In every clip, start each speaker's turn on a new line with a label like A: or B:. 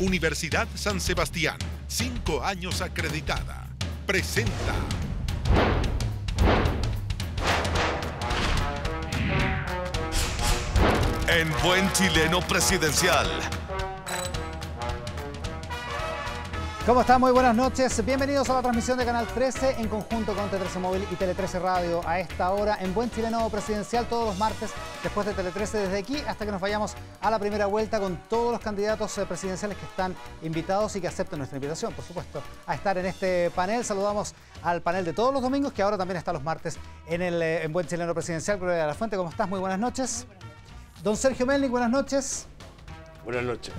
A: Universidad San Sebastián, 5 años acreditada. Presenta.
B: En Buen Chileno Presidencial.
C: ¿Cómo están? Muy buenas noches. Bienvenidos a la transmisión de Canal 13 en conjunto con T13 Móvil y Tele 13 Radio. A esta hora en Buen Chileno Presidencial todos los martes después de Tele 13 desde aquí hasta que nos vayamos a la primera vuelta con todos los candidatos presidenciales que están invitados y que acepten nuestra invitación, por supuesto, a estar en este panel. Saludamos al panel de todos los domingos que ahora también está los martes en Buen Chileno Presidencial. Gloria de la Fuente, ¿cómo estás? Muy buenas noches. Don Sergio Melnik, buenas noches.
D: Buenas noches.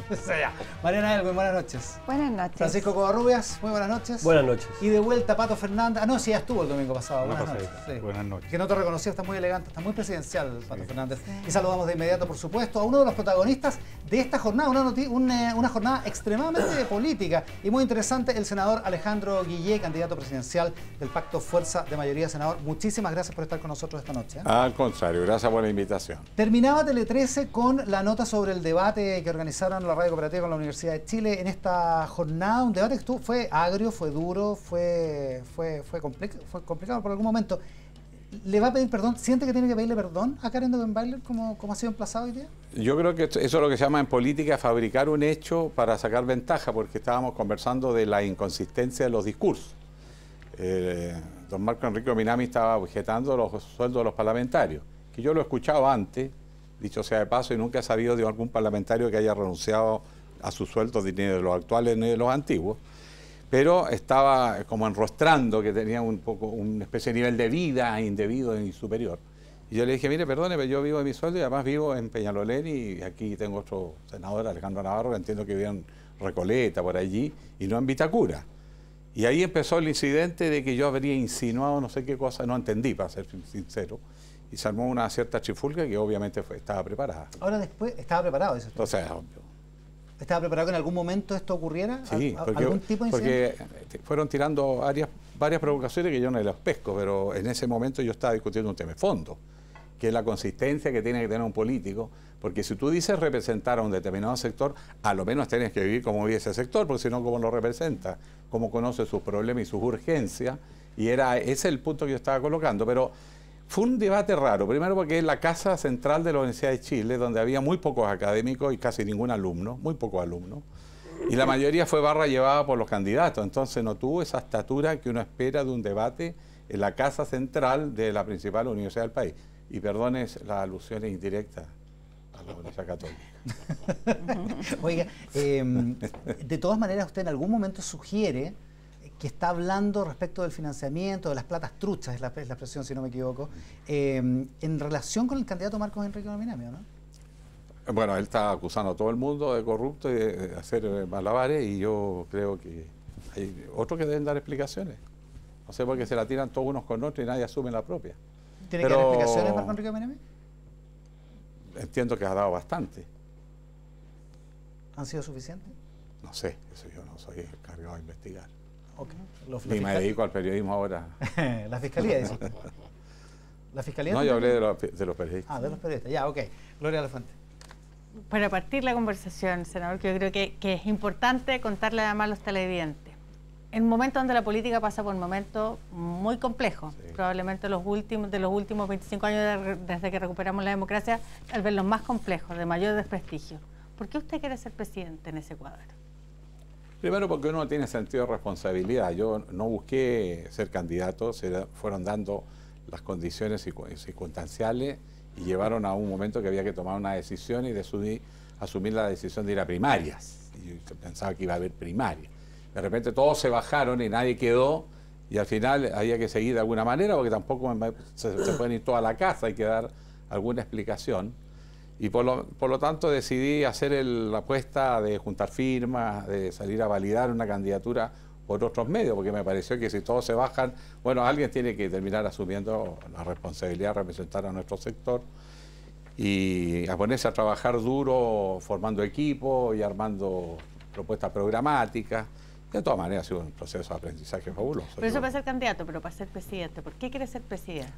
C: Mariana Elwin, buenas noches.
E: Buenas noches.
C: Francisco Covarrubias, muy buenas noches.
D: Buenas noches.
C: Y de vuelta Pato Fernández. Ah, no, sí, ya estuvo el domingo pasado. Buenas noches. Sí.
D: Buenas noches.
C: Que no te reconocí, está muy elegante, está muy presidencial, Pato Fernández. Sí. Y saludamos de inmediato, por supuesto, a uno de los protagonistas de esta jornada, una jornada extremadamente política y muy interesante, el senador Alejandro Guillé, candidato presidencial del Pacto Fuerza de Mayoría. Senador, muchísimas gracias por estar con nosotros esta noche.
D: Al contrario, gracias por la invitación.
C: Terminaba Tele 13 con la nota sobre el debate que organizaron la Radio Cooperativa con la Universidad de Chile en esta jornada, un debate que fue agrio, fue duro, fue complicado por algún momento. ¿Le va a pedir perdón? ¿Siente que tiene que pedirle perdón a Karen Dogenbailer como ha sido emplazado hoy día?
D: Yo creo que eso es lo que se llama en política fabricar un hecho para sacar ventaja, porque estábamos conversando de la inconsistencia de los discursos. Don Marco Enrique Minami estaba objetando los sueldos de los parlamentarios, que yo lo he escuchado antes, dicho sea de paso, y nunca he sabido de algún parlamentario que haya renunciado a sus sueldos ni de los actuales ni de los antiguos, pero estaba como enrostrando que tenía un poco una especie de nivel de vida indebido y superior. Y yo le dije, mire, perdóneme, yo vivo de mi sueldo y además vivo en Peñalolén y aquí tengo otro senador, Alejandro Navarro, que entiendo que vive en Recoleta, por allí, y no en Vitacura. Y ahí empezó el incidente de que yo habría insinuado no sé qué cosa, no entendí, para ser sincero, y se armó una cierta trifulca que obviamente estaba preparada.
C: Ahora después, estaba preparado, dice usted.
D: O sea, obvio.
C: ¿Estaba preparado que en algún momento esto ocurriera?
D: Sí,
C: ¿Algún tipo de incidente?
D: porque fueron tirando varias provocaciones que yo no las pesco, pero en ese momento yo estaba discutiendo un tema de fondo, que es la consistencia que tiene que tener un político, porque si tú dices representar a un determinado sector, a lo menos tienes que vivir como vive ese sector, porque si no, ¿cómo lo representa? ¿Cómo conoce sus problemas y sus urgencias? Y ese es el punto que yo estaba colocando, pero fue un debate raro, primero porque es la casa central de la Universidad de Chile, donde había muy pocos académicos y casi ningún alumno, muy pocos alumnos, y la mayoría fue barra llevada por los candidatos, entonces no tuvo esa estatura que uno espera de un debate en la casa central de la principal universidad del país. Y perdones las alusiones indirectas a la Universidad Católica.
C: Oiga, de todas maneras usted en algún momento sugiere que está hablando respecto del financiamiento, de las platas truchas, es la expresión si no me equivoco, en relación con el candidato Marcos Enrique Minami, ¿no?
D: Bueno, él está acusando a todo el mundo de corrupto y de hacer malabares, y yo creo que hay otros que deben dar explicaciones. No sé por qué se la tiran todos unos con otros y nadie asume la propia.
C: ¿Tiene que dar explicaciones Marcos Enrique Minami?
D: Entiendo que ha dado bastante.
C: ¿Han sido suficientes?
D: No sé, eso yo no soy encargado de investigar.
C: Okay.
D: Ni me dedico al periodismo ahora.
C: ¿La fiscalía dice? ¿La fiscalía?
D: No, yo hablé de los periodistas.
C: Ah, de los periodistas, ya, ok. Gloria de la Fuente.
E: Para partir la conversación, senador, que yo creo que es importante contarle además a los televidentes. En un momento donde la política pasa por un momento muy complejo, sí, probablemente de los últimos 25 años desde que recuperamos la democracia, tal vez los más complejos, de mayor desprestigio. ¿Por qué usted quiere ser presidente en ese cuadro?
D: Primero porque uno tiene sentido de responsabilidad. Yo no busqué ser candidato, se fueron dando las condiciones circunstanciales y llevaron a un momento que había que tomar una decisión y asumir la decisión de ir a primarias. Y yo pensaba que iba a haber primarias. De repente todos se bajaron y nadie quedó, y al final había que seguir de alguna manera, porque tampoco se pueden ir toda la casa, hay que dar alguna explicación. Y por lo tanto decidí hacer la apuesta de juntar firmas, de salir a validar una candidatura por otros medios, porque me pareció que si todos se bajan, bueno, alguien tiene que terminar asumiendo la responsabilidad de representar a nuestro sector y a ponerse a trabajar duro, formando equipos y armando propuestas programáticas. De todas maneras ha sido un proceso de aprendizaje fabuloso.
E: Pero eso para ser candidato, pero para ser presidente. ¿Por qué quiere ser presidente?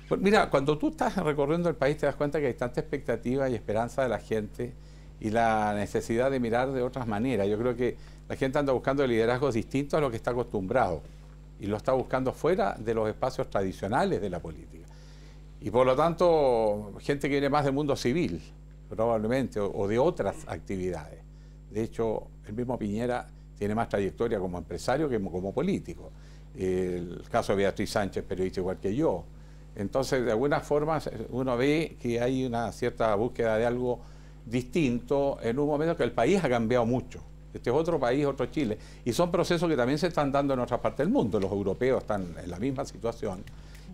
D: Pues mira, cuando tú estás recorriendo el país te das cuenta que hay tanta expectativa y esperanza de la gente y la necesidad de mirar de otras maneras. Yo creo que la gente anda buscando liderazgos distintos a lo que está acostumbrado y lo está buscando fuera de los espacios tradicionales de la política. Y por lo tanto, gente que viene más del mundo civil, probablemente, o de otras actividades. De hecho, el mismo Piñera tiene más trayectoria como empresario que como político. El caso de Beatriz Sánchez, periodista igual que yo. Entonces, de alguna forma, uno ve que hay una cierta búsqueda de algo distinto en un momento que el país ha cambiado mucho. Este es otro país, otro Chile. Y son procesos que también se están dando en otras partes del mundo. Los europeos están en la misma situación.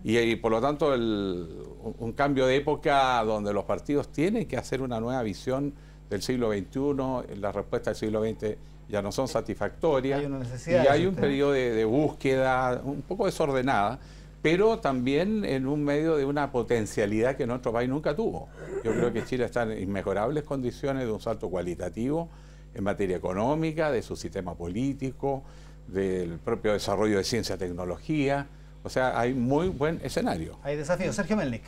D: Y por lo tanto, un cambio de época donde los partidos tienen que hacer una nueva visión del siglo XXI, las respuestas del siglo XX ya no son satisfactorias.
C: Hay una necesidad
D: y hay un periodo de búsqueda un poco desordenada, pero también en un medio de una potencialidad que nuestro país nunca tuvo. Yo creo que Chile está en inmejorables condiciones de un salto cualitativo en materia económica, de su sistema político, del propio desarrollo de ciencia y tecnología. O sea, hay muy buen escenario.
C: Hay desafíos. Sergio Melnik.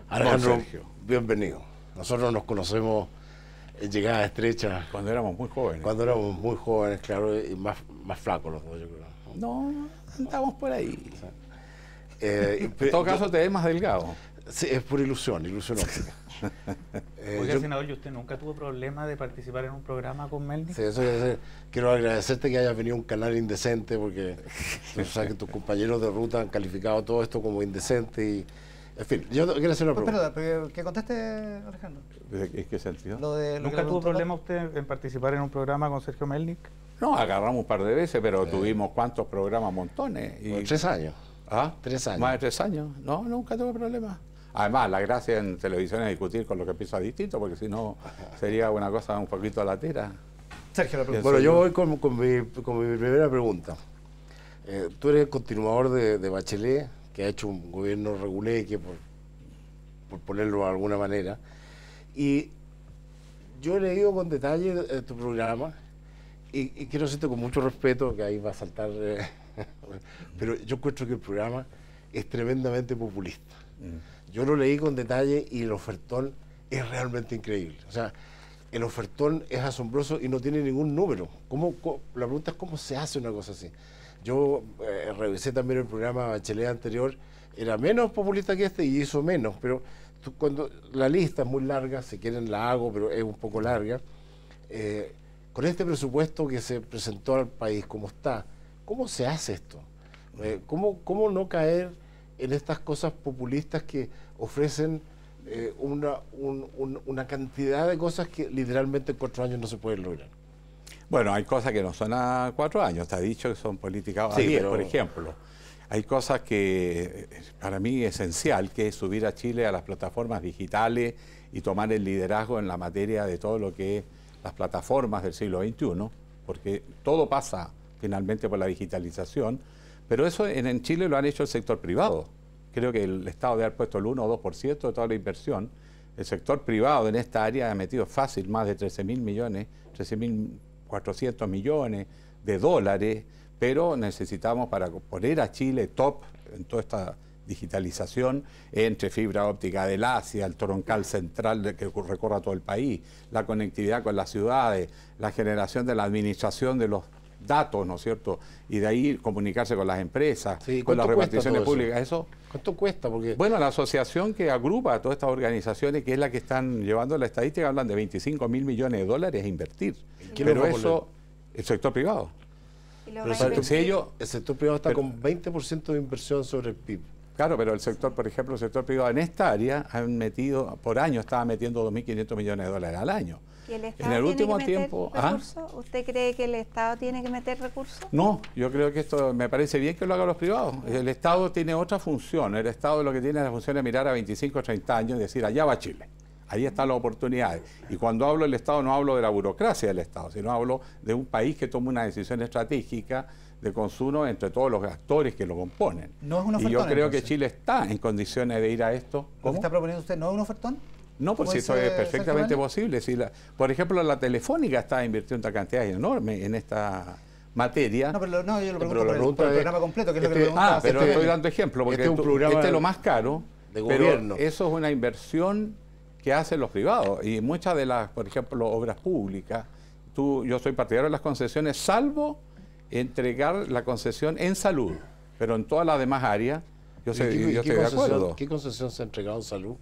F: Alejandro,
D: Sergio.
F: bienvenido. Nosotros nos conocemos en llegada estrecha.
D: Cuando éramos muy jóvenes.
F: Cuando éramos muy jóvenes, claro, y más flacos los dos, yo creo.
D: No, andamos por ahí.
F: En
D: todo caso, te ves más delgado.
F: Sí, es por ilusión óptica.
G: Oiga, senador, ¿y usted nunca tuvo problema de participar en un programa con Melnik?
F: Sí, quiero agradecerte que hayas venido a un canal indecente, porque tú sabes que tus compañeros de ruta han calificado todo esto como indecente y... En fin, yo quiero hacer una pregunta.
C: Pero que conteste, Alejandro.
D: ¿En qué sentido?
G: ¿Nunca tuvo problema usted en participar en un programa con Sergio Melnik?
D: No, agarramos un par de veces, pero tuvimos cuántos programas, montones.
F: Y 3 años.
D: ¿Ah?
F: 3 años.
D: Más de 3 años. No, nunca tuve problema. Además, la gracia en televisión es discutir con lo que piensa distinto, porque si no sería una cosa un poquito latera.
C: Sergio, la pregunta.
F: Bueno, yo voy con mi primera pregunta. Tú eres el continuador de Bachelet, que ha hecho un gobierno reguleque, por ponerlo de alguna manera. Y yo he leído con detalle tu programa y quiero decirte con mucho respeto, que ahí va a saltar, pero yo encuentro que el programa es tremendamente populista. Yo lo leí con detalle y el ofertón es realmente increíble. O sea, el ofertón es asombroso y no tiene ningún número. La pregunta es cómo se hace una cosa así. Yo revisé también el programa Bachelet anterior, era menos populista que este y hizo menos, pero cuando la lista es muy larga, si quieren la hago, pero es un poco larga, con este presupuesto que se presentó al país como está, ¿cómo se hace esto? ¿Cómo no caer en estas cosas populistas que ofrecen una cantidad de cosas que literalmente en 4 años no se pueden lograr?
D: Bueno, hay cosas que no son a 4 años, te ha dicho que son políticas a
F: Sí,
D: 10,
F: pero...
D: por ejemplo. Hay cosas que para mí es esencial, que es subir a Chile a las plataformas digitales y tomar el liderazgo en la materia de todo lo que es las plataformas del siglo XXI, porque todo pasa finalmente por la digitalización, pero eso en Chile lo han hecho el sector privado. Creo que el Estado debe haber puesto el 1 o 2% de toda la inversión. El sector privado en esta área ha metido fácil más de 13.000 millones, 13.400 millones de dólares, pero necesitamos para poner a Chile top en toda esta digitalización entre fibra óptica del Asia, el troncal central que recorra todo el país, la conectividad con las ciudades, la generación de la administración de los datos, ¿no es cierto? Y de ahí comunicarse con las empresas,
F: Sí,
D: con las
F: ¿cuánto cuesta
D: reparticiones
F: todo
D: públicas. Eso,
F: ¿Cuánto cuesta? Porque
D: bueno, la asociación que agrupa a todas estas organizaciones, que es la que están llevando la estadística, hablan de 25.000 millones de dólares a invertir.
F: ¿quién lo
D: Pero
F: va a
D: eso, el sector privado.
F: pero
D: Si ellos,
F: el sector privado está
D: pero-
F: con 20% de inversión sobre el PIB.
D: claro, pero el sector, por ejemplo, el sector privado en esta área han metido, por año estaba metiendo 2.500 millones de dólares al año.
H: ¿Y el
D: En
H: Estado
D: el último
H: tiene que meter
D: tiempo,
H: recursos? ¿Usted cree que el Estado tiene que meter recursos?
D: No, yo creo que esto me parece bien que lo hagan los privados. El Estado tiene otra función. El Estado lo que tiene es la función de mirar a 25 o 30 años y decir, allá va Chile. Ahí están las oportunidades. Y cuando hablo del Estado no hablo de la burocracia del Estado, sino hablo de un país que toma una decisión estratégica de consumo entre todos los actores que lo componen.
C: No es un
D: y yo
C: ofertón,
D: creo que
C: entonces.
D: Chile está en condiciones de ir a esto.
C: ¿Lo que
D: ¿Cómo?
C: está proponiendo usted no es un ofertón?
D: No, pues
C: ¿Cómo
D: si eso
C: dice
D: es perfectamente
C: Sergio
D: posible. Si por ejemplo, la Telefónica está invirtiendo una cantidad enorme en esta materia.
C: No, pero no, yo lo
F: Pero
C: pregunto
F: la
C: por
F: pregunta
C: el
F: es-
C: programa completo, que es lo que le
F: este-
C: preguntaba.
D: Pero
F: Este-
D: estoy dando ejemplo, porque
F: este es un programa
D: este es lo más caro,
F: de
D: pero
F: gobierno.
D: eso es una inversión que hacen los privados. Y muchas de las, por ejemplo, obras públicas, yo soy partidario de las concesiones, salvo entregar la concesión en salud, pero en todas las demás áreas yo estoy de acuerdo.
F: ¿Qué concesión se ha entregado en salud?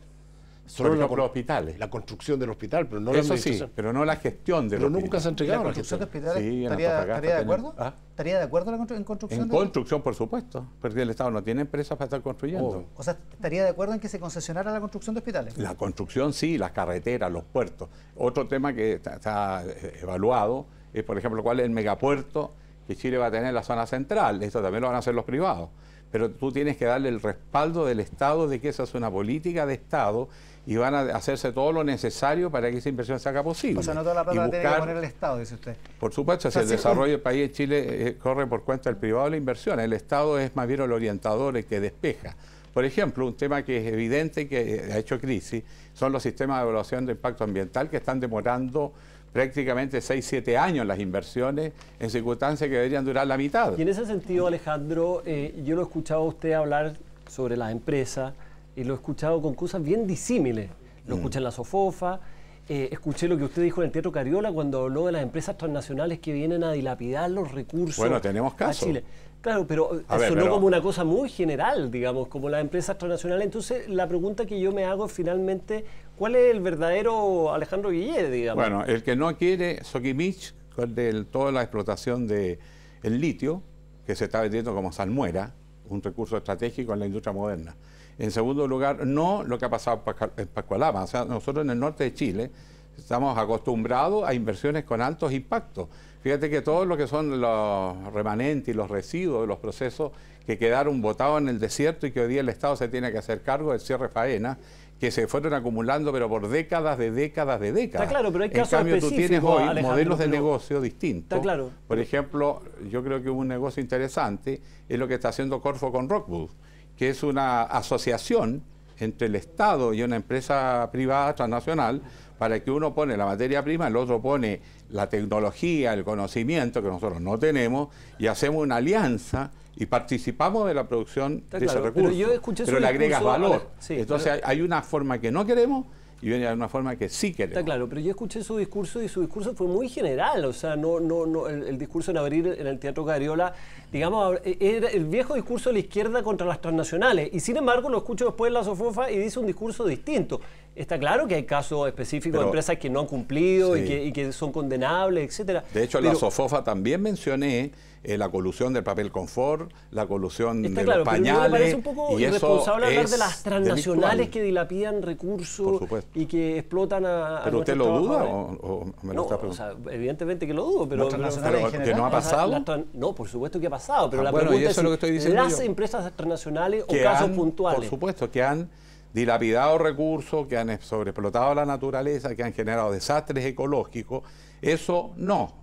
D: Solo los hospitales.
F: La construcción del hospital, pero no la
D: Eso
F: administración.
D: sí, pero no la gestión del hospital.
F: Pero nunca se ha entregado
C: ¿La
F: la
C: construcción de
F: gestión.
C: hospitales
D: Sí, en
C: estaría
D: Antofagasta
C: de acuerdo?
D: tenemos-
C: ¿Estaría de acuerdo en construcción?
D: En construcción, por supuesto, porque el Estado no tiene empresas para estar construyendo.
C: O sea, ¿estaría de acuerdo en que se concesionara la construcción de hospitales?
D: La construcción sí, las carreteras, los puertos. Otro tema que está evaluado es, por ejemplo, cuál es el megapuerto que Chile va a tener en la zona central. Esto también lo van a hacer los privados. Pero tú tienes que darle el respaldo del Estado de que esa es una política de Estado y van a hacerse todo lo necesario para que esa inversión se haga posible.
C: O sea, no toda la plata
D: Y
C: la tiene que
D: buscar-
C: poner el Estado, dice usted.
D: Por supuesto, si el desarrollo del país en Chile corre por cuenta del privado de la inversión, el Estado es más bien el orientador, el que despeja. Por ejemplo, un tema que es evidente que ha hecho crisis son los sistemas de evaluación de impacto ambiental que están demorando prácticamente 6-7 años las inversiones en circunstancias que deberían durar la mitad.
I: Y en ese sentido, Alejandro, yo lo he escuchado a usted hablar sobre las empresas y lo he escuchado con cosas bien disímiles. Lo escuché en la SOFOFA, escuché lo que usted dijo en el Teatro Cariola cuando habló de las empresas transnacionales que vienen a dilapidar los recursos.
D: Bueno, tenemos
I: a
D: casos.
I: Chile. Claro, pero sonó como una cosa muy general, digamos, como las empresas transnacionales. Entonces, la pregunta que yo me hago es finalmente, ¿cuál es el verdadero Alejandro Guillet, digamos?
D: Bueno, el que no quiere Soquimich con toda la explotación del litio, que se está vendiendo como salmuera, un recurso estratégico en la industria moderna. En segundo lugar, no lo que ha pasado en Pascualama. O sea, nosotros en el norte de Chile estamos acostumbrados a inversiones con altos impactos. Fíjate que todo lo que son los remanentes y los residuos de los procesos que quedaron botados en el desierto y que hoy día el Estado se tiene que hacer cargo del cierre faena, que se fueron acumulando pero por décadas de décadas.
I: Está claro, pero hay
D: en
I: casos
D: cambio, tú tienes
I: específicos,
D: hoy
I: Alejandro,
D: modelos de
I: pero
D: negocio distintos.
I: está claro.
D: Por ejemplo, yo creo que un negocio interesante es lo que está haciendo Corfo con Rockwood, que es una asociación entre el Estado y una empresa privada transnacional para que uno pone la materia prima, el otro pone la tecnología, el conocimiento que nosotros no tenemos y hacemos una alianza y participamos de la producción de ese recurso.
I: Pero yo escuché
D: pero
I: su
D: le agregas
I: discurso,
D: valor.
I: sí,
D: Entonces
I: pero
D: hay una forma que no queremos y hay una forma que sí queremos.
I: está claro, pero yo escuché su discurso y su discurso fue muy general, o sea, el discurso en abril en el Teatro Cariola, digamos, era el viejo discurso de la izquierda contra las transnacionales, y sin embargo lo escucho después en la SOFOFA y dice un discurso distinto. Está claro que hay casos específicos de empresas que no han cumplido
D: sí,
I: y que son condenables, etcétera.
D: De hecho, en la SOFOFA también mencioné la colusión del papel confort, la colusión de los pañales.
I: Pero me parece un poco irresponsable hablar de las transnacionales
D: delictual,
I: que dilapidan recursos y que explotan a
D: ¿Pero usted lo duda
I: trabajadores.
D: o me lo está preguntando?
I: O sea, evidentemente que lo dudo, pero
D: ¿que no ha pasado?
I: No, por supuesto que ha pasado, pero la
D: bueno,
I: pregunta
D: y eso es lo que estoy
I: es
D: diciendo
I: las
D: yo.
I: empresas transnacionales
D: Que
I: o casos
D: han,
I: puntuales.
D: Por supuesto, que han dilapidado recursos, que han sobreexplotado la naturaleza, que han generado desastres ecológicos. Eso no,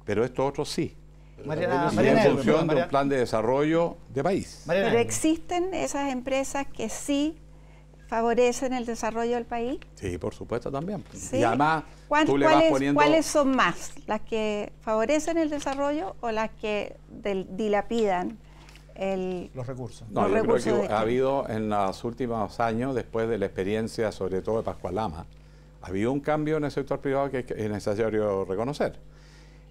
D: pero esto otro sí.
C: Mariana,
D: y en función de un plan de desarrollo de país.
H: Pero existen esas empresas que sí favorecen el desarrollo del país.
D: Sí, por supuesto también.
H: ¿Sí?
D: Y además, tú le vas poniendo...
H: ¿Cuáles son más? ¿Las que favorecen el desarrollo o las que dilapidan
C: los recursos?
D: No, yo creo que ha habido en los últimos años, después de la experiencia, sobre todo de Pascualama, ha habido un cambio en el sector privado que es necesario reconocer.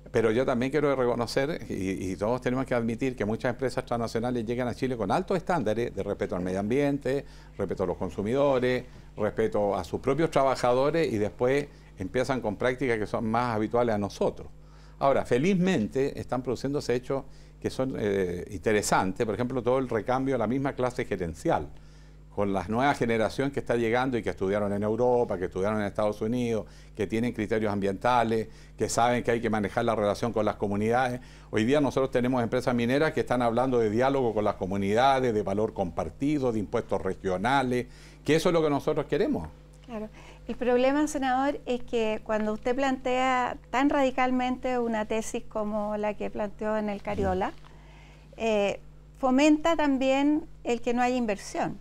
D: Pero yo también quiero reconocer, y todos tenemos que admitir, que muchas empresas transnacionales llegan a Chile con altos estándares de respeto al medio ambiente, respeto a los consumidores, respeto a sus propios trabajadores, y después empiezan con prácticas que son más habituales a nosotros. Ahora, felizmente están produciéndose hechos que son interesantes, por ejemplo, todo el recambio de la misma clase gerencial, con la nueva generación que está llegando y que estudiaron en Europa, que estudiaron en Estados Unidos, que tienen criterios ambientales, que saben que hay que manejar la relación con las comunidades. Hoy día nosotros tenemos empresas mineras que están hablando de diálogo con las comunidades, de valor compartido, de impuestos regionales, que eso es lo que nosotros queremos.
H: Claro. El problema, senador, es que cuando usted plantea tan radicalmente una tesis como la que planteó en el Cariola, fomenta también el que no haya inversión.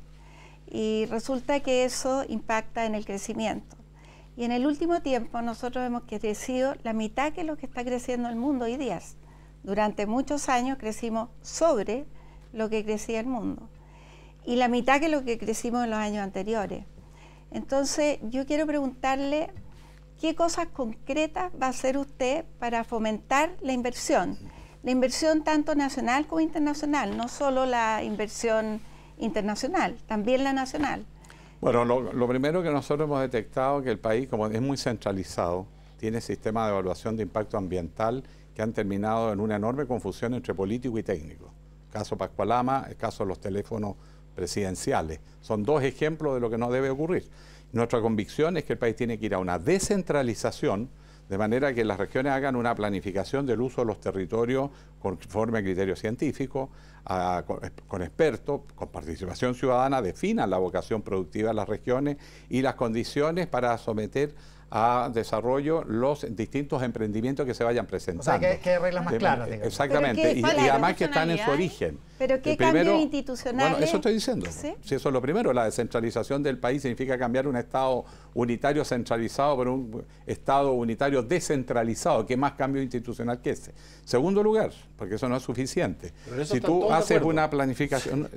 H: Y resulta que eso impacta en el crecimiento. Y en el último tiempo nosotros hemos crecido la mitad que lo que está creciendo el mundo hoy día. Durante muchos años crecimos sobre lo que crecía el mundo. Y la mitad que lo que crecimos en los años anteriores. Entonces, yo quiero preguntarle qué cosas concretas va a hacer usted para fomentar la inversión tanto nacional como internacional, no solo la inversión internacional, también la nacional.
D: Bueno, lo primero que nosotros hemos detectado es que el país, como es muy centralizado, tiene sistemas de evaluación de impacto ambiental que han terminado en una enorme confusión entre político y técnico. El caso Pascualama, el caso de los teléfonos presidenciales. Son dos ejemplos de lo que no debe ocurrir. Nuestra convicción es que el país tiene que ir a una descentralización, de manera que las regiones hagan una planificación del uso de los territorios conforme a criterios científicos, con expertos, con participación ciudadana, definan la vocación productiva de las regiones y las condiciones para someter a desarrollo los distintos emprendimientos que se vayan presentando.
C: O sea, que hay reglas más claras, digamos.
D: Exactamente, y además que están en su origen.
H: ¿Pero qué cambios institucionales?
D: Bueno, eso estoy diciendo.
H: ¿Sí?
D: Si eso es lo primero, la descentralización del país significa cambiar un Estado unitario centralizado por un Estado unitario descentralizado. ¿Qué más cambio institucional que ese? Segundo lugar, porque eso no es suficiente. Si tú haces una planificación,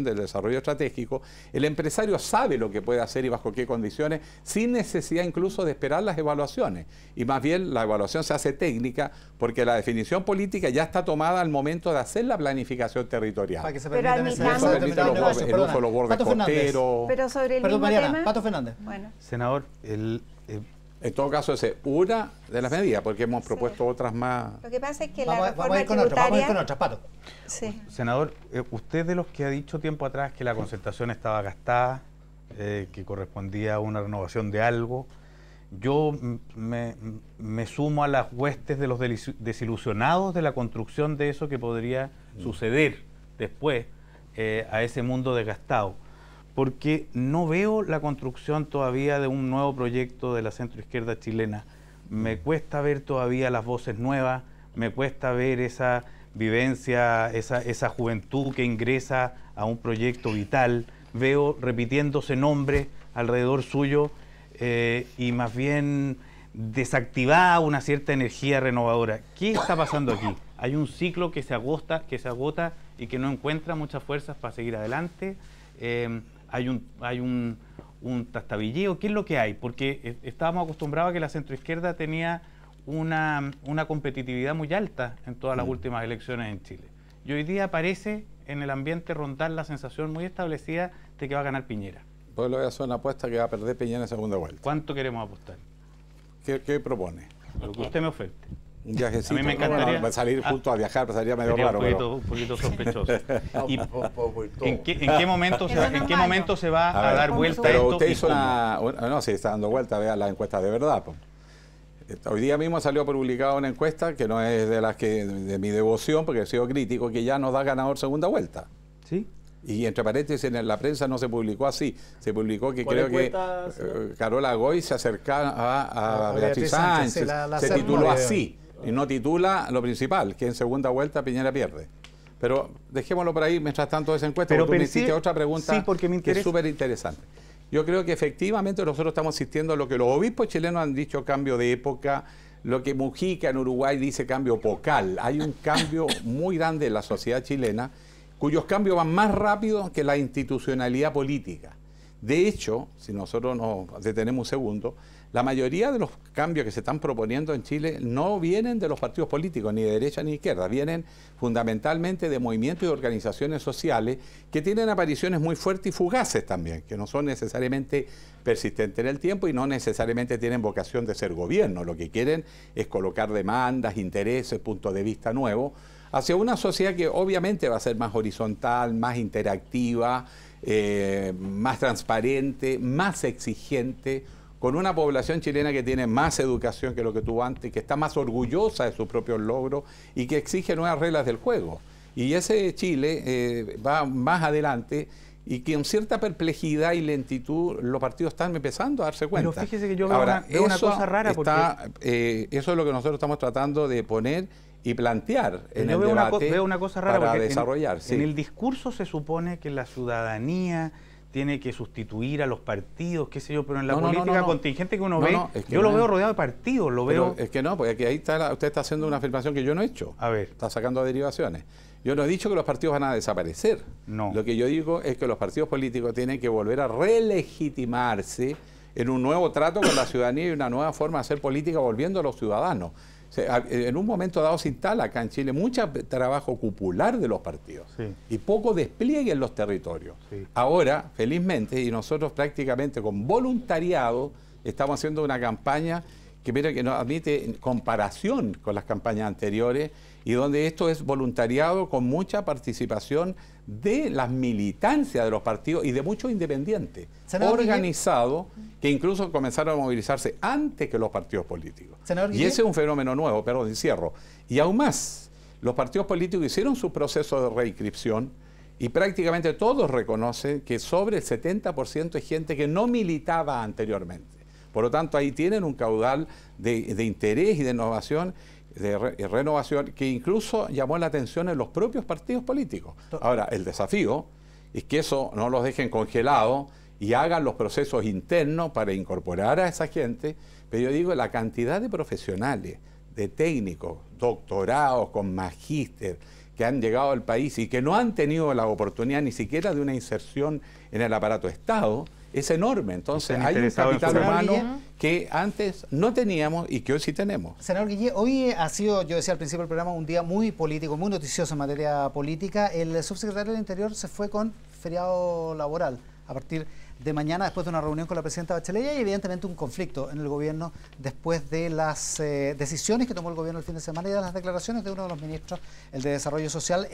D: del desarrollo estratégico, el empresario sabe lo que puede hacer y bajo qué condiciones, sin necesidad incluso de esperar las evaluaciones. Y más bien la evaluación se hace técnica porque la definición política ya está tomada al momento de hacer la planificación territorial.
C: Para que se
H: Pero
C: permitan
H: admitamos-
C: ese
D: permite el uso de los bordes costeros.
H: Pero sobre el
C: Perdón,
H: mismo
C: Mariana,
H: tema...
C: Pato Fernández.
H: Bueno,
G: Senador,
D: En todo caso, esa es una de las medidas, porque hemos propuesto otras más.
H: lo que pasa es que
C: Vamos
H: la
C: a
H: reforma
C: ir con otra, vamos a ir con
H: tributaria...
C: otra, Pato.
H: Sí.
G: senador, usted de los que ha dicho tiempo atrás que la concertación estaba gastada, que correspondía a una renovación de algo, yo me sumo a las huestes de los desilusionados de la construcción de eso que podría suceder después a ese mundo desgastado, porque no veo la construcción todavía de un nuevo proyecto de la centroizquierda chilena. Me cuesta ver todavía las voces nuevas, me cuesta ver esa vivencia, esa juventud que ingresa a un proyecto vital. Veo repitiéndose nombres alrededor suyo y más bien desactivada una cierta energía renovadora. ¿Qué está pasando aquí? Hay un ciclo que se agota y que no encuentra muchas fuerzas para seguir adelante. Hay un trastabilleo. ¿Qué es lo que hay? Porque estábamos acostumbrados a que la centroizquierda tenía una competitividad muy alta en todas las últimas elecciones en Chile. Y hoy día parece en el ambiente rondar la sensación muy establecida de que va a ganar Piñera.
D: Pues le voy a hacer una apuesta que va a perder Piñera en segunda vuelta.
G: ¿Cuánto queremos apostar?
D: ¿Qué propone?
G: Lo que usted me oferte.
D: Un viajecito.
G: A mí me encantaría.
D: Va a salir juntos a viajar, sería medio
G: Sería
D: raro.
G: un poquito sospechoso. ¿Y en qué
E: Eso
G: momento se va a dar vuelta
D: Pero
G: esto?
D: usted
G: y
D: hizo
G: cómo?
D: no, si está dando vuelta, vea la encuesta de verdad. Pues. Hoy día mismo salió publicada una encuesta que no es de las que de mi devoción, porque he sido crítico, que ya nos da ganador segunda vuelta.
G: ¿Sí?
D: Y entre paréntesis, en la prensa no se publicó así. Se publicó que creo que Carola Goy se acercaba a Beatriz Sánchez. Se tituló así. Y no titula lo principal, que en segunda vuelta Piñera pierde. Pero dejémoslo por ahí mientras tanto esa encuesta,
G: Pero
D: porque tú me hiciste otra pregunta
G: sí, porque me
D: que es súper interesante. Yo creo que efectivamente nosotros estamos asistiendo a lo que los obispos chilenos han dicho cambio de época, lo que Mujica en Uruguay dice cambio epocal. Hay un cambio muy grande en la sociedad chilena, cuyos cambios van más rápido que la institucionalidad política. De hecho, si nosotros nos detenemos un segundo, la mayoría de los cambios que se están proponiendo en Chile no vienen de los partidos políticos, ni de derecha ni de izquierda, vienen fundamentalmente de movimientos y organizaciones sociales que tienen apariciones muy fuertes y fugaces también, que no son necesariamente persistentes en el tiempo y no necesariamente tienen vocación de ser gobierno. Lo que quieren es colocar demandas, intereses, puntos de vista nuevos hacia una sociedad que obviamente va a ser más horizontal, más interactiva, más transparente, más exigente, con una población chilena que tiene más educación que lo que tuvo antes, que está más orgullosa de sus propios logros y que exige nuevas reglas del juego. Y ese Chile va más adelante y que en cierta perplejidad y lentitud los partidos están empezando a darse cuenta.
G: Pero fíjese que yo veo una cosa rara.
D: Eso es lo que nosotros estamos tratando de poner y plantear en el debate
G: veo una cosa rara
D: para desarrollar.
G: En el discurso se supone que la ciudadanía tiene que sustituir a los partidos, qué sé yo, pero en la política contingente que uno ve, yo lo veo rodeado de partidos, lo veo...
D: Es que no, porque aquí usted está haciendo una afirmación que yo no he hecho.
G: A ver.
D: Está sacando derivaciones. Yo no he dicho que los partidos van a desaparecer.
G: No.
D: Lo que yo digo es que los partidos políticos tienen que volver a relegitimarse en un nuevo trato con la ciudadanía y una nueva forma de hacer política volviendo a los ciudadanos. O sea, en un momento dado se instala acá en Chile mucho trabajo cupular de los partidos y poco despliegue en los territorios. Ahora, felizmente, y nosotros prácticamente con voluntariado estamos haciendo una campaña que mira que nos admite comparación con las campañas anteriores y donde esto es voluntariado con mucha participación de las militancias de los partidos y de muchos independientes organizados que incluso comenzaron a movilizarse antes que los partidos políticos. Y ese es un fenómeno nuevo, perdón, encierro. Y aún más, los partidos políticos hicieron su proceso de reinscripción y prácticamente todos reconocen que sobre el 70% es gente que no militaba anteriormente. Por lo tanto, ahí tienen un caudal de interés y de innovación, de renovación, que incluso llamó la atención en los propios partidos políticos. Ahora, el desafío es que eso no los dejen congelados y hagan los procesos internos para incorporar a esa gente. Pero yo digo, la cantidad de profesionales, de técnicos, doctorados, con magíster, que han llegado al país y que no han tenido la oportunidad ni siquiera de una inserción en el aparato de Estado, es enorme. Entonces hay un capital humano que antes no teníamos y que hoy sí tenemos.
C: Senador Guillé, hoy ha sido, yo decía al principio del programa, un día muy político, muy noticioso en materia política. El subsecretario del Interior se fue con feriado laboral a partir de mañana, después de una reunión con la presidenta Bachelet, y evidentemente un conflicto en el gobierno después de las decisiones que tomó el gobierno el fin de semana y de las declaraciones de uno de los ministros, el de Desarrollo Social,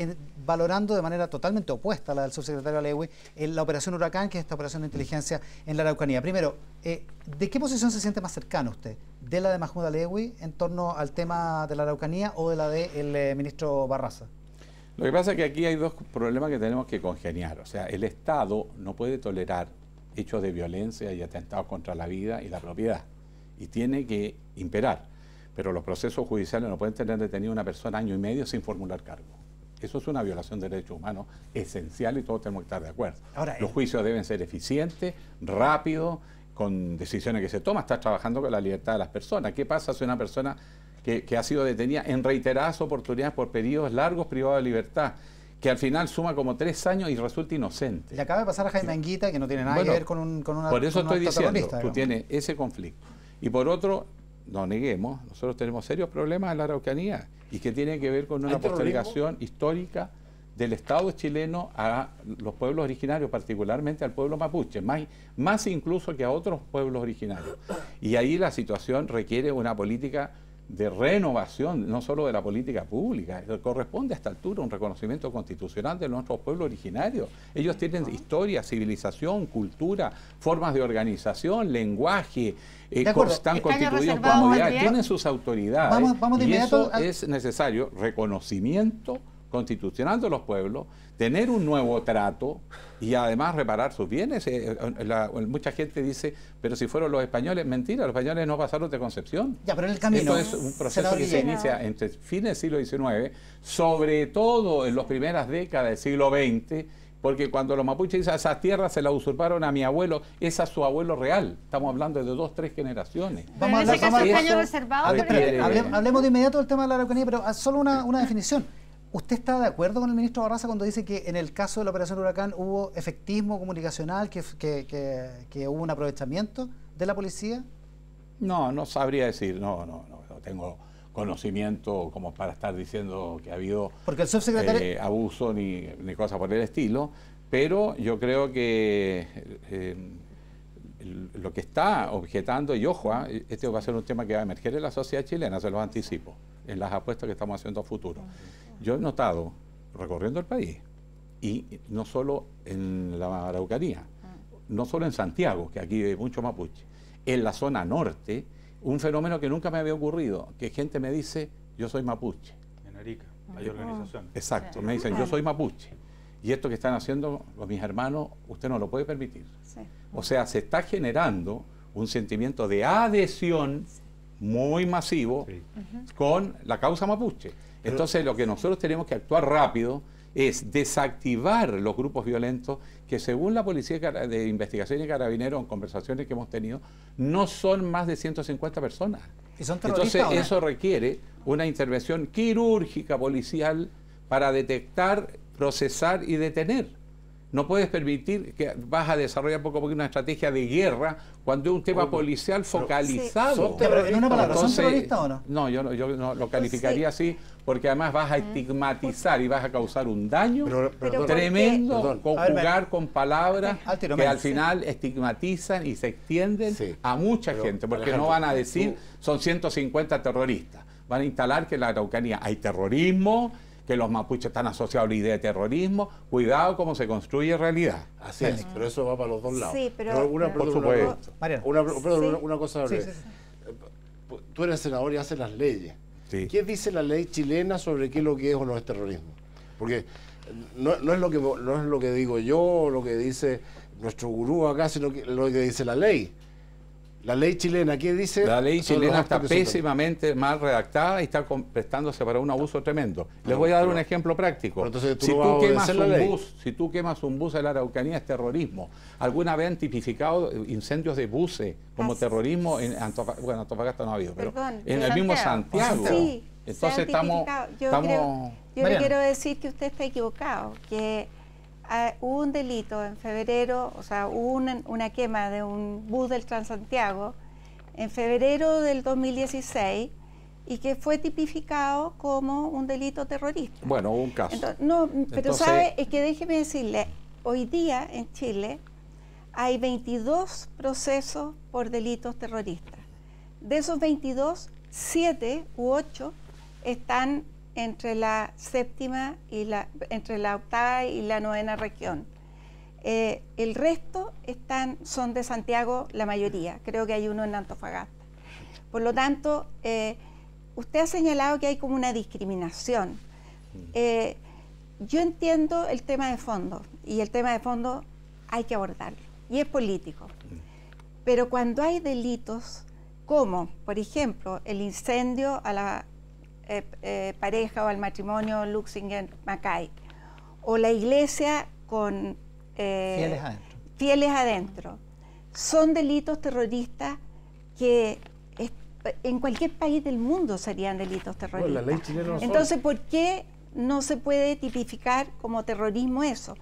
C: valorando de manera totalmente opuesta a la del subsecretario Lewy la operación Huracán, que es esta operación de inteligencia en la Araucanía. Primero, ¿de qué posición se siente más cercano usted? ¿De la de Mahmoud Alewi en torno al tema de la Araucanía o de la del ministro Barraza?
D: Lo que pasa es que aquí hay dos problemas que tenemos que congeniar. O sea, el Estado no puede tolerar hechos de violencia y atentados contra la vida y la propiedad, y tiene que imperar. Pero los procesos judiciales no pueden tener detenido a una persona año y medio sin formular cargo. Eso es una violación de derechos humanos esencial y todos tenemos que estar de acuerdo. Ahora, los juicios deben ser eficientes, rápidos, con decisiones que se toman. Estás trabajando con la libertad de las personas. ¿Qué pasa si una persona que ha sido detenida en reiteradas oportunidades por periodos largos privado de libertad, que al final suma como 3 años y resulta inocente?
C: Le acaba de pasar a Jaime Anguita, que no tiene nada que ver con una...
D: Por eso estoy diciendo, tú
C: digamos.
D: Tienes ese conflicto. Y por otro, no neguemos, nosotros tenemos serios problemas en la Araucanía y que tiene que ver con una postergación histórica del Estado chileno a los pueblos originarios, particularmente al pueblo mapuche, más incluso que a otros pueblos originarios. Y ahí la situación requiere una política de renovación, no solo de la política pública. Corresponde a esta altura un reconocimiento constitucional de nuestros pueblos originarios. Ellos tienen historia, civilización, cultura, formas de organización, lenguaje, están constituidos por comunidades, tienen sus autoridades. Vamos de inmediato, y eso es necesario, reconocimiento constitucional de los pueblos, tener un nuevo trato y además reparar sus bienes. Mucha gente dice, pero si fueron los españoles, mentira, los españoles no pasaron de Concepción.
C: Ya, pero en el camino.
D: Esto es un proceso que se inicia entre fines del siglo XIX, sobre todo en las primeras décadas del siglo XX, porque cuando los mapuches dicen, esas tierras se las usurparon a mi abuelo, esa es su abuelo real. Estamos hablando de 2 o 3 generaciones.
E: Hablemos
C: de inmediato del tema de la Araucanía, pero solo una definición. ¿Usted está de acuerdo con el ministro Barraza cuando dice que en el caso de la operación Huracán hubo efectismo comunicacional, que hubo un aprovechamiento de la policía?
D: No sabría decir, no tengo conocimiento como para estar diciendo que ha habido
C: porque el subsecretario...
D: abuso ni cosas por el estilo, pero yo creo que lo que está objetando, y ojo, este va a ser un tema que va a emerger en la sociedad chilena, se los anticipo, en las apuestas que estamos haciendo a futuro. Yo he notado, recorriendo el país, y no solo en la Araucanía, no solo en Santiago, que aquí hay mucho mapuche, en la zona norte, un fenómeno que nunca me había ocurrido, que gente me dice, yo soy mapuche.
G: En Arica, hay organizaciones.
D: Exacto, me dicen, yo soy mapuche. Y esto que están haciendo con mis hermanos, usted no lo puede permitir. Sí. O sea, se está generando un sentimiento de adhesión muy masivo con la causa mapuche. Entonces, lo que nosotros tenemos que actuar rápido es desactivar los grupos violentos que, según la Policía de Investigación y Carabineros, en conversaciones que hemos tenido, no son más de 150 personas.
C: ¿Y son terroristas?
D: Entonces, eso requiere una intervención quirúrgica policial para detectar, procesar y detener. No puedes permitir que vas a desarrollar poco a poco una estrategia de guerra cuando es un tema policial focalizado.
C: Pero en una palabra, ¿son
D: Entonces,
C: terroristas o no?
D: No, yo no lo calificaría así, porque además vas a estigmatizar y vas a causar un daño tremendo con jugar con palabras que al final estigmatizan y se extienden a mucha gente, porque no van a decir son 150 terroristas. Van a instalar que en la Araucanía hay terrorismo, que los mapuches están asociados a la idea de terrorismo. Cuidado cómo se construye realidad.
F: Así es, pero eso va para los dos lados.
H: Sí, pero
F: una cosa breve. Tú eres senador y haces las leyes.
D: Sí.
F: ¿Qué dice la ley chilena sobre qué es lo que es o no es terrorismo? Porque no es lo que digo yo o lo que dice nuestro gurú acá, sino que lo que dice la ley. La ley chilena, ¿qué dice?
D: La ley chilena está pésimamente mal redactada y está prestándose para un abuso tremendo. Les voy a dar un ejemplo práctico.
F: Entonces,
D: si tú quemas un bus en la Araucanía es terrorismo. ¿Alguna vez han tipificado incendios de buses como terrorismo en Antofagasta? Bueno, Antofagasta no ha habido, pero en el mismo Santiago.
H: Sí,
D: entonces estamos...
H: Yo le quiero decir que usted está equivocado, que hubo un delito en febrero, o sea, hubo una quema de un bus del Transantiago en febrero del 2016 y que fue tipificado como un delito terrorista.
D: Bueno, hubo un caso.
H: Pero sabe, es que déjeme decirle, hoy día en Chile hay 22 procesos por delitos terroristas. De esos 22, 7 u 8 están entre la séptima y entre la octava y la novena región. El resto son de Santiago, la mayoría. Creo que hay uno en Antofagasta. Por lo tanto, usted ha señalado que hay como una discriminación. Yo entiendo el tema de fondo, y el tema de fondo hay que abordarlo, y es político. Pero cuando hay delitos como, por ejemplo, el incendio a la pareja o al matrimonio Luxinger-Mackay, o la iglesia con fieles adentro, son delitos terroristas que en cualquier país del mundo serían delitos terroristas.
F: La ley chilena
H: Entonces, ¿por qué no se puede tipificar como terrorismo eso?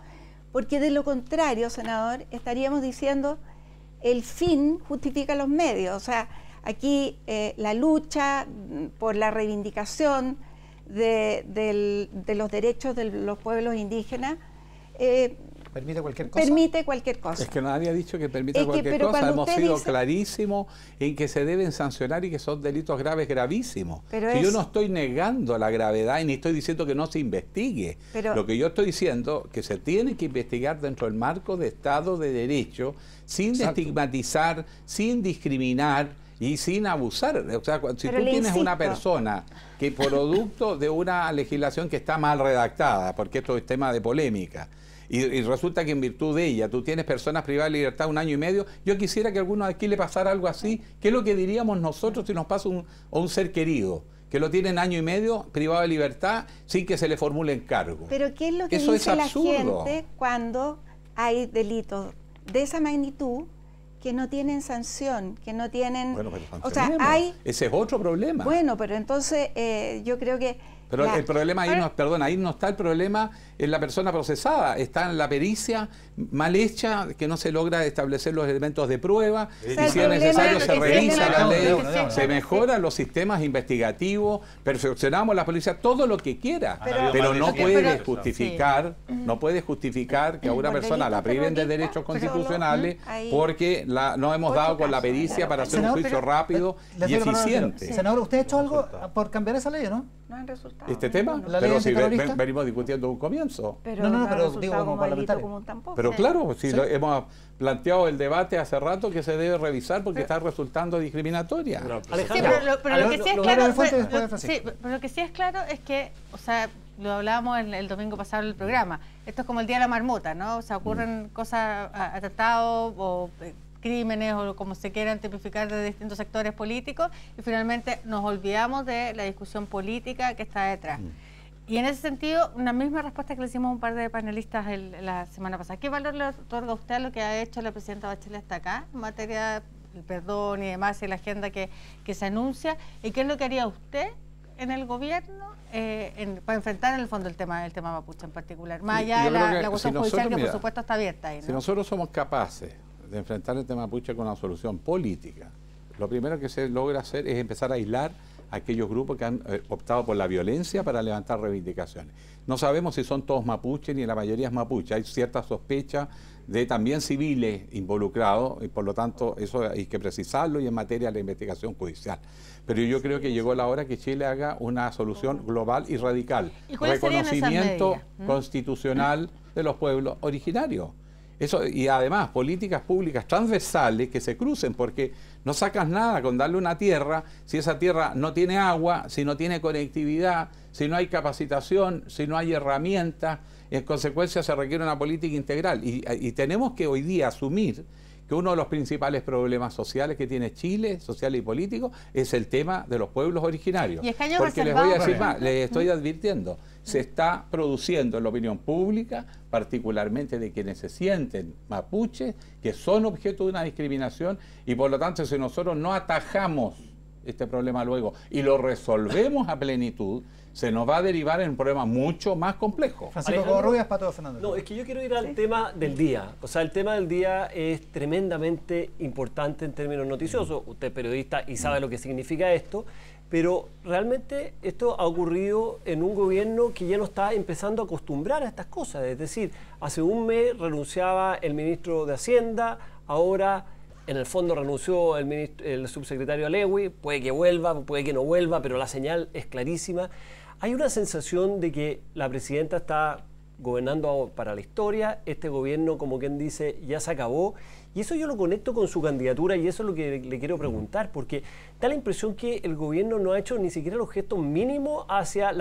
H: Porque de lo contrario, senador, estaríamos diciendo el fin justifica los medios. O sea, aquí la lucha por la reivindicación de los derechos de los pueblos indígenas
C: ¿permite cualquier cosa?
H: Permite cualquier cosa.
D: Es que nadie ha dicho que permita cualquier cosa. Hemos sido clarísimos en que se deben sancionar y que son delitos graves, gravísimos. Yo no estoy negando la gravedad y ni estoy diciendo que no se investigue. Lo que yo estoy diciendo es que se tiene que investigar dentro del marco de Estado de Derecho, sin estigmatizar, sin discriminar y sin abusar. O sea, si tú tienes una persona que producto de una legislación que está mal redactada, porque esto es tema de polémica, y resulta que en virtud de ella tú tienes personas privadas de libertad 1 año y medio, yo quisiera que a alguno de aquí le pasara algo así. ¿Qué es lo que diríamos nosotros si nos pasa a un ser querido? Que lo tienen 1 año y medio privado de libertad sin que se le formule encargo.
H: Pero ¿qué es lo que dice la gente cuando hay delitos de esa magnitud que no tienen sanción, que no tienen...
D: Bueno, pero
H: o sea,
D: ese es otro problema.
H: Bueno, pero entonces yo creo que...
D: Pero el problema ahí ahí no está el problema en la persona procesada, está en la pericia mal hecha, que no se logra establecer los elementos de prueba, y si es necesario se revisa la ley, se mejoran los sistemas investigativos, perfeccionamos la policía, todo lo que quiera, pero no puede justificar, que a una persona la priven de derechos constitucionales porque no hemos dado con la pericia para hacer un juicio rápido y eficiente.
C: Senador, ¿usted ha hecho algo por cambiar esa ley o no?
H: No han resultado.
D: ¿Este tema? Pero si venimos discutiendo un comienzo.
H: Pero pero digo como parlamentario.
D: Pero claro, si hemos planteado el debate hace rato que se debe revisar porque está resultando discriminatoria.
E: Pero lo que sí es claro es que, o sea, lo hablábamos el domingo pasado en el programa, esto es como el Día de la Marmota, ¿no? O sea, ocurren cosas, atentados o crímenes o como se quieran tipificar de distintos sectores políticos y finalmente nos olvidamos de la discusión política que está detrás. Y en ese sentido, una misma respuesta que le hicimos a un par de panelistas la semana pasada. ¿Qué valor le otorga usted a lo que ha hecho la presidenta Bachelet hasta acá en materia del perdón y demás y la agenda que se anuncia? ¿Y qué es lo que haría usted en el gobierno para enfrentar en el fondo el tema mapuche en particular? Más allá
D: Yo
E: de
D: creo que
E: la cuestión
D: si
E: judicial
D: nosotros,
E: que por
D: mira,
E: supuesto está abierta ahí, ¿no?
D: Si nosotros somos capaces de enfrentar el tema mapuche con una solución política, lo primero que se logra hacer es empezar a aislar a aquellos grupos que han optado por la violencia para levantar reivindicaciones. No sabemos si son todos mapuches ni la mayoría es mapuche. Hay cierta sospecha de también civiles involucrados y por lo tanto eso hay que precisarlo y en materia de la investigación judicial. Pero yo creo que llegó la hora que Chile haga una solución global y radical.
E: ¿Y cuáles serían esas medidas?
D: Reconocimiento constitucional de los pueblos originarios. Eso, y además políticas públicas transversales que se crucen, porque no sacas nada con darle una tierra si esa tierra no tiene agua, si no tiene conectividad, si no hay capacitación, si no hay herramientas. En consecuencia se requiere una política integral y tenemos que hoy día asumir que uno de los principales problemas sociales que tiene Chile, social y político, es el tema de los pueblos originarios.
E: ¿Y escaños
D: porque les voy a decir
E: reservados?
D: más, les estoy advirtiendo, se está produciendo en la opinión pública, particularmente de quienes se sienten mapuches, que son objeto de una discriminación y por lo tanto si nosotros no atajamos este problema luego y lo resolvemos a plenitud, se nos va a derivar en un problema mucho más complejo.
C: Francisco Covarrubias, Pato Fernández.
I: No, es que yo quiero ir al tema del día. O sea, el tema del día es tremendamente importante en términos noticiosos. Usted es periodista y sabe lo que significa esto, pero realmente esto ha ocurrido en un gobierno que ya no está empezando a acostumbrar a estas cosas. Es decir, hace un mes renunciaba el ministro de Hacienda, ahora en el fondo renunció el subsecretario Alewi, puede que vuelva, puede que no vuelva, pero la señal es clarísima. Hay una sensación de que la presidenta está gobernando para la historia, este gobierno, como quien dice, ya se acabó, y eso yo lo conecto con su candidatura y eso es lo que le quiero preguntar, porque da la impresión que el gobierno no ha hecho ni siquiera los gestos mínimos hacia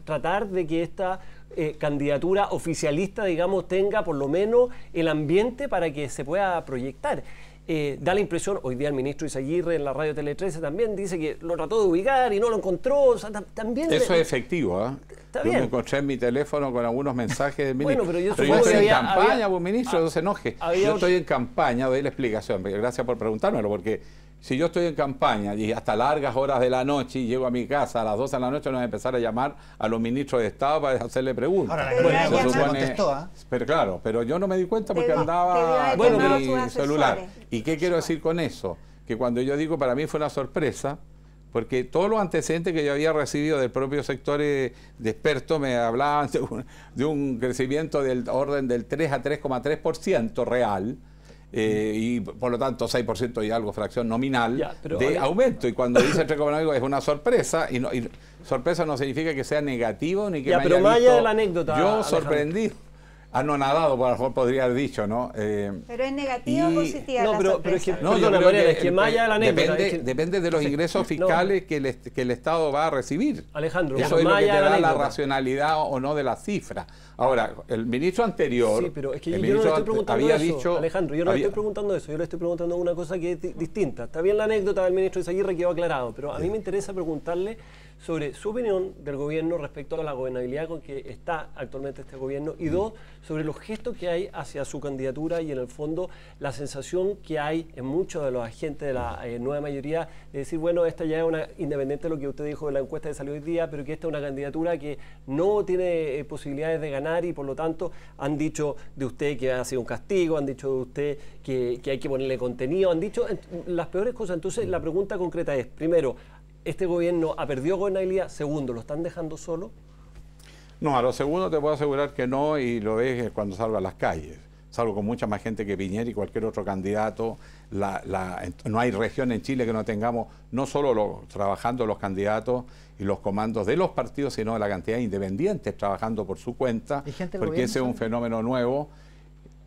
I: tratar de que esta candidatura oficialista, digamos, tenga por lo menos el ambiente para que se pueda proyectar. Da la impresión, hoy día el ministro Izaguirre en la radio Tele 13 también dice que lo trató de ubicar y no lo encontró, o sea, también...
D: Eso es efectivo, ¿eh? Yo
I: bien.
D: me encontré en mi teléfono con algunos mensajes del ministro.
I: Bueno, pero yo
D: yo estoy en
I: había,
D: campaña, pues ministro, no se enoje.
I: Había
D: Yo estoy en campaña, doy la explicación, gracias por preguntármelo, porque si yo estoy en campaña y hasta largas horas de la noche y llego a mi casa a las 12 de la noche, no voy a empezar a llamar a los ministros de Estado para hacerle preguntas.
C: Ahora, la
H: Pero
C: bueno,
H: ya
C: se contestó, ¿eh?
D: Pero claro, pero yo no me di cuenta porque
H: Te
D: andaba
H: dio
D: con
H: sus
D: mi celular.
H: asesores.
D: ¿Y qué quiero decir con eso? Que cuando yo digo para mí fue una sorpresa, porque todos los antecedentes que yo había recibido del propio sector de expertos me hablaban de un crecimiento del orden del 3 a 3,3% real, y por lo tanto 6% y algo fracción nominal de aumento. Y cuando dice entre económico es una sorpresa, y sorpresa no significa que sea negativo ni que me
I: pero
D: haya
I: más allá
D: visto
I: de la anécdota,
D: yo
I: Alejandro.
D: sorprendido. Anonadado, por lo mejor podría haber dicho, ¿no?
H: ¿Pero es negativa o positiva
I: No,
H: la
I: pero es que,
H: sorpresa?
D: No, yo
I: perdona,
D: creo
I: Mariela, es que más allá de la anécdota...
D: depende,
I: es que-
D: depende de los ingresos fiscales que el Estado va a recibir.
I: Alejandro,
D: Eso
I: pero
D: es lo
I: más
D: que te
I: allá de la
D: da la
I: anécdota.
D: racionalidad o no de la cifra. Ahora, el ministro anterior...
I: Sí, pero es que
D: el
I: yo no le
D: ministro
I: estoy preguntando
D: había
I: eso,
D: dicho,
I: Alejandro, yo no le
D: había-
I: estoy preguntando eso, yo le estoy preguntando una cosa que es distinta. Está bien la anécdota del ministro Izaguirre, quedó aclarado, pero a mí me interesa preguntarle sobre su opinión del gobierno respecto a la gobernabilidad con que está actualmente este gobierno y dos, sobre los gestos que hay hacia su candidatura y en el fondo la sensación que hay en muchos de los agentes de la nueva mayoría de decir, bueno, esta ya es una, independiente de lo que usted dijo de la encuesta que salió hoy día, pero que esta es una candidatura que no tiene posibilidades de ganar y por lo tanto han dicho de usted que ha sido un castigo, han dicho de usted que hay que ponerle contenido, han dicho las peores cosas. Entonces la pregunta concreta es, primero, ¿este gobierno ha perdido gobernabilidad? Segundo, ¿lo están dejando solo?
D: No, a lo segundo te puedo asegurar que no, y lo ves cuando salgo a las calles. Salgo con mucha más gente que Piñera y cualquier otro candidato. No hay región en Chile que no tengamos, no solo trabajando los candidatos y los comandos de los partidos, sino la cantidad de independientes trabajando por su cuenta,
C: ¿Y gente del
D: porque
C: gobierno,
D: ese es un
C: sabe?
D: fenómeno nuevo.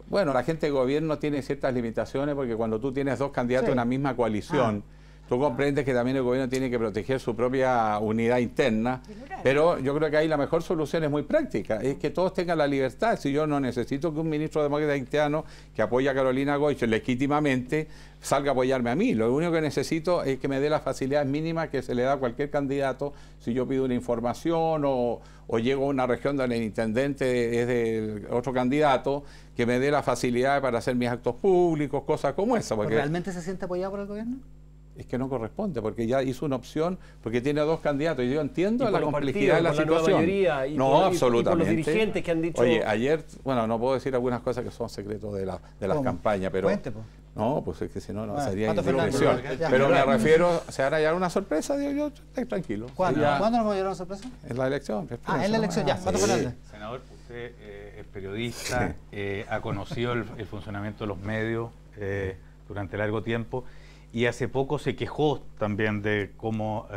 D: Bueno, la gente de gobierno tiene ciertas limitaciones porque cuando tú tienes dos candidatos
C: Sí.
D: en una misma coalición, tú comprendes que también el gobierno tiene que proteger su propia unidad interna, pero yo creo que ahí la mejor solución es muy práctica, es que todos tengan la libertad. Si yo no necesito que un ministro demócrata cristiano que apoya a Carolina Goich legítimamente salga a apoyarme a mí, lo único que necesito es que me dé las facilidades mínimas que se le da a cualquier candidato si yo pido una información o llego a una región donde el intendente es de otro candidato, que me dé las facilidades para hacer mis actos públicos, cosas como esa. Porque
C: ¿Realmente se siente apoyado por el gobierno?
D: es que no corresponde, porque ya hizo una opción, porque tiene 2 candidatos, y yo entiendo
I: Y
D: la
I: por los
D: complejidad de la
I: partidos, por la
D: situación.
I: nueva mayoría, y
D: no,
I: por- y
D: absolutamente.
I: por los dirigentes que han dicho...
D: Oye, ayer, bueno, no puedo decir algunas cosas que son secretos de las
C: ¿Cómo?
D: campañas, pero...
C: Cuente, po.
D: No, pues es que si no, no
C: Bueno,
D: sería
C: Pato Fernández,
D: indiscreción.
C: ya.
D: Pero me refiero, se hará ya una sorpresa, digo yo, estoy tranquilo.
C: ¿Cuándo?
D: Ya
C: ¿Cuándo nos va a llegar una sorpresa?
D: en la elección.
C: En la elección, ya. Pato
D: Sí.
C: Fernández.
G: Senador, usted es periodista, ha conocido el funcionamiento de los medios durante largo tiempo y hace poco se quejó también de cómo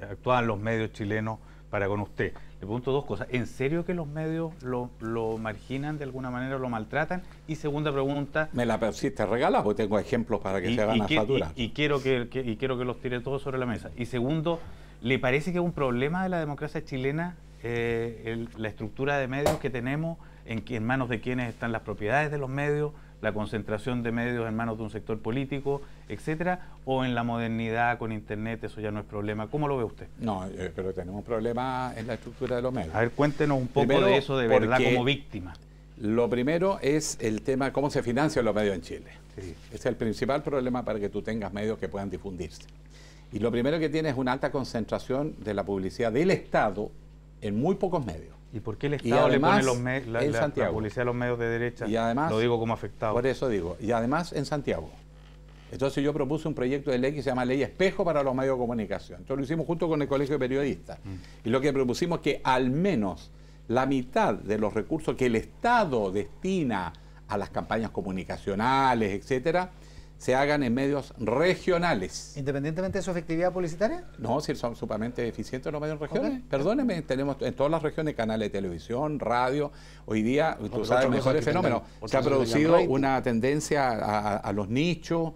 G: actuaban los medios chilenos para con usted. Le pregunto 2 cosas. ¿En serio que los medios lo marginan de alguna manera o lo maltratan? Y segunda pregunta...
D: Me la persiste regalada, porque tengo ejemplos para que se hagan a facturar.
G: Y quiero que los tire todos sobre la mesa. Y segundo, ¿le parece que es un problema de la democracia chilena la estructura de medios que tenemos, en manos de quienes están las propiedades de los medios, la concentración de medios en manos de un sector político, etcétera, o en la modernidad con internet eso ya no es problema? ¿Cómo lo ve usted?
D: No, pero tenemos un problema en la estructura de los medios.
G: A ver, cuéntenos un poco
D: Primero,
G: de eso de verdad
D: porque
G: como víctima.
D: Lo primero es el tema cómo se financian los medios en Chile.
G: Sí.
D: Ese es el principal problema para que tú tengas medios que puedan difundirse. Y lo primero que tiene es una alta concentración de la publicidad del Estado en muy pocos medios.
G: ¿Y por qué el
D: Y
G: Estado le
D: además,
G: pone
D: en
G: la
D: Santiago.
G: publicidad a los medios de derecha?
D: Y además,
G: lo digo como afectado.
D: Por eso digo, y además en Santiago. Entonces yo propuse un proyecto de ley que se llama Ley Espejo para los medios de comunicación. Entonces lo hicimos junto con el Colegio de Periodistas. Y lo que propusimos es que al menos la mitad de los recursos que el Estado destina a las campañas comunicacionales, etcétera, se hagan en medios regionales.
C: ¿Independientemente de su efectividad publicitaria?
D: No, si son sumamente eficientes los medios en regiones. Perdóneme, tenemos en todas las regiones canales de televisión, radio. Hoy día, tú sabes mejor el fenómeno. Se ha producido una tendencia a los nichos.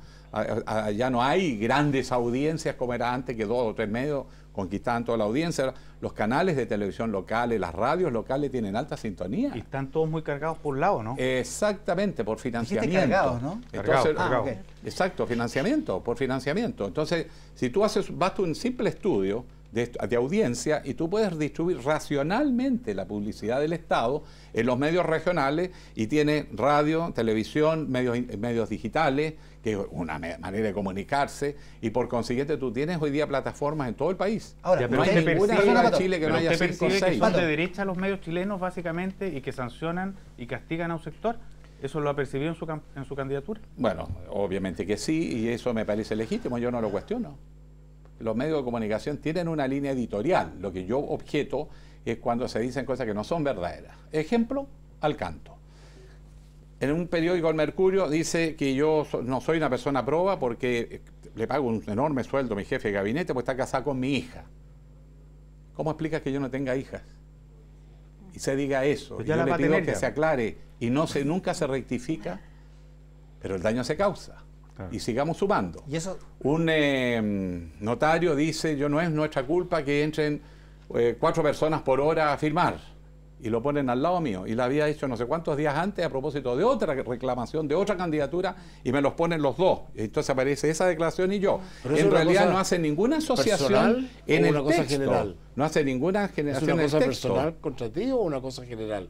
D: Ya no hay grandes audiencias como era antes, que 2 o 3 medios conquistaban toda la audiencia. Los canales de televisión locales, las radios locales tienen alta sintonía.
G: Y están todos muy cargados por un lado, ¿no?
D: Exactamente, por financiamiento.
C: Cargados, ¿no?
D: Entonces,
G: cargados.
C: Okay.
D: Exacto, financiamiento, por financiamiento. Entonces, si tú vas a un simple estudio de audiencia y tú puedes distribuir racionalmente la publicidad del Estado en los medios regionales y tiene radio, televisión, medios digitales, que es una manera de comunicarse, y por consiguiente tú tienes hoy día plataformas en todo el país.
C: Ahora,
D: no hay
G: usted
D: ninguna
G: percibe-
D: zona de Chile que no haya
G: usted
D: 5 o
G: percibe que
D: 6.
G: son de derecha los medios chilenos básicamente y que sancionan y castigan a un sector. ¿Eso lo ha percibido en su candidatura?
D: Bueno, obviamente que sí, y eso me parece legítimo, yo no lo cuestiono. Los medios de comunicación tienen una línea editorial. Lo que yo objeto es cuando se dicen cosas que no son verdaderas. Ejemplo, al canto. En un periódico, El Mercurio, dice que yo no soy una persona proba porque le pago un enorme sueldo a mi jefe de gabinete porque está casado con mi hija. ¿Cómo explicas que yo no tenga hijas? Y se diga eso.
G: Pues
D: Y
G: ya
D: yo
G: la
D: le
G: va a
D: pido
G: tener
D: que
G: ya.
D: se aclare y nunca se rectifica, pero el daño se causa.
G: Claro.
D: Y sigamos sumando.
C: Y eso,
D: Un notario dice, no es nuestra culpa que entren 4 personas por hora a firmar. Y lo ponen al lado mío. Y lo había hecho no sé cuántos días antes a propósito de otra reclamación, de otra candidatura, y me los ponen los dos. Entonces aparece esa declaración y yo.
F: Pero eso
D: En
F: es una
D: realidad
F: cosa
D: no hace ninguna asociación
F: personal
D: en
F: o
D: el
F: una cosa
D: texto.
F: general.
D: No hace ninguna
F: ¿Es
D: generación
F: una
D: en el
F: cosa
D: texto.
F: personal contra ti o una cosa general?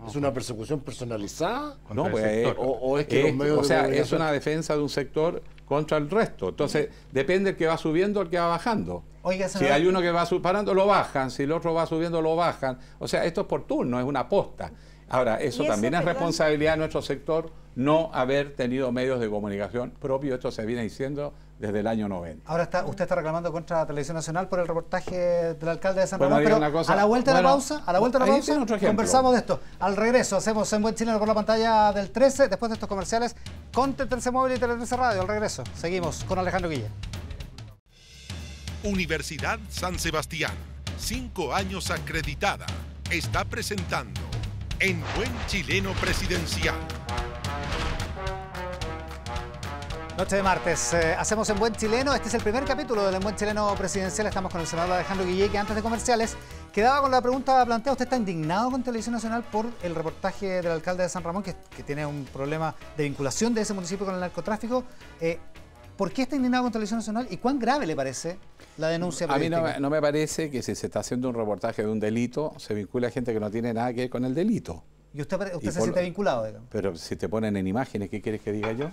F: ¿Es una persecución personalizada?
G: Contra
D: No,
G: el
D: pues,
G: sector.
F: O es que los medios
D: o
F: de
D: sea, es
F: comunicación-
D: una defensa de un sector contra el resto. Entonces, depende el que va subiendo o el que va bajando.
C: oiga,
D: Si
C: senador,
D: hay uno que va parando, lo bajan. Si el otro va subiendo, lo bajan. O sea, esto es por turno, es una aposta. Ahora, eso
H: Y eso,
D: también es
H: perdón.
D: responsabilidad de nuestro sector no haber tenido medios de comunicación propios. Esto se viene diciendo desde el año 90.
C: ahora usted está reclamando contra Televisión Nacional por el reportaje del alcalde de San
D: Bueno,
C: Ramón,
D: diga
C: pero
D: una cosa.
C: a la vuelta de la
D: Bueno,
C: pausa,
D: ahí tiene otro ejemplo.
C: conversamos de esto. Al regreso, hacemos en Buen Chileno por la pantalla del 13, después de estos comerciales, con Tele13 Móvil y Tele13 Radio. Al regreso, seguimos con Alejandro Guillén.
A: Universidad San Sebastián, 5 años acreditada, está presentando En Buen Chileno Presidencial.
C: Noche de martes, hacemos En Buen Chileno. Este es el primer capítulo del En Buen Chileno Presidencial. Estamos con el senador Alejandro Guillén, que antes de comerciales quedaba con la pregunta planteada. ¿Usted está indignado con Televisión Nacional por el reportaje del alcalde de San Ramón, que tiene un problema de vinculación de ese municipio con el narcotráfico? ¿Por qué está indignado con Televisión Nacional y cuán grave le parece la denuncia
D: A mí
C: periodística?
D: no me parece que si se está haciendo un reportaje de un delito, se vincula a gente que no tiene nada que ver con el delito.
C: ¿Y usted
D: Y
C: se
D: por-
C: siente vinculado, digamos?
D: Pero si te ponen en imágenes, ¿qué quieres que diga yo?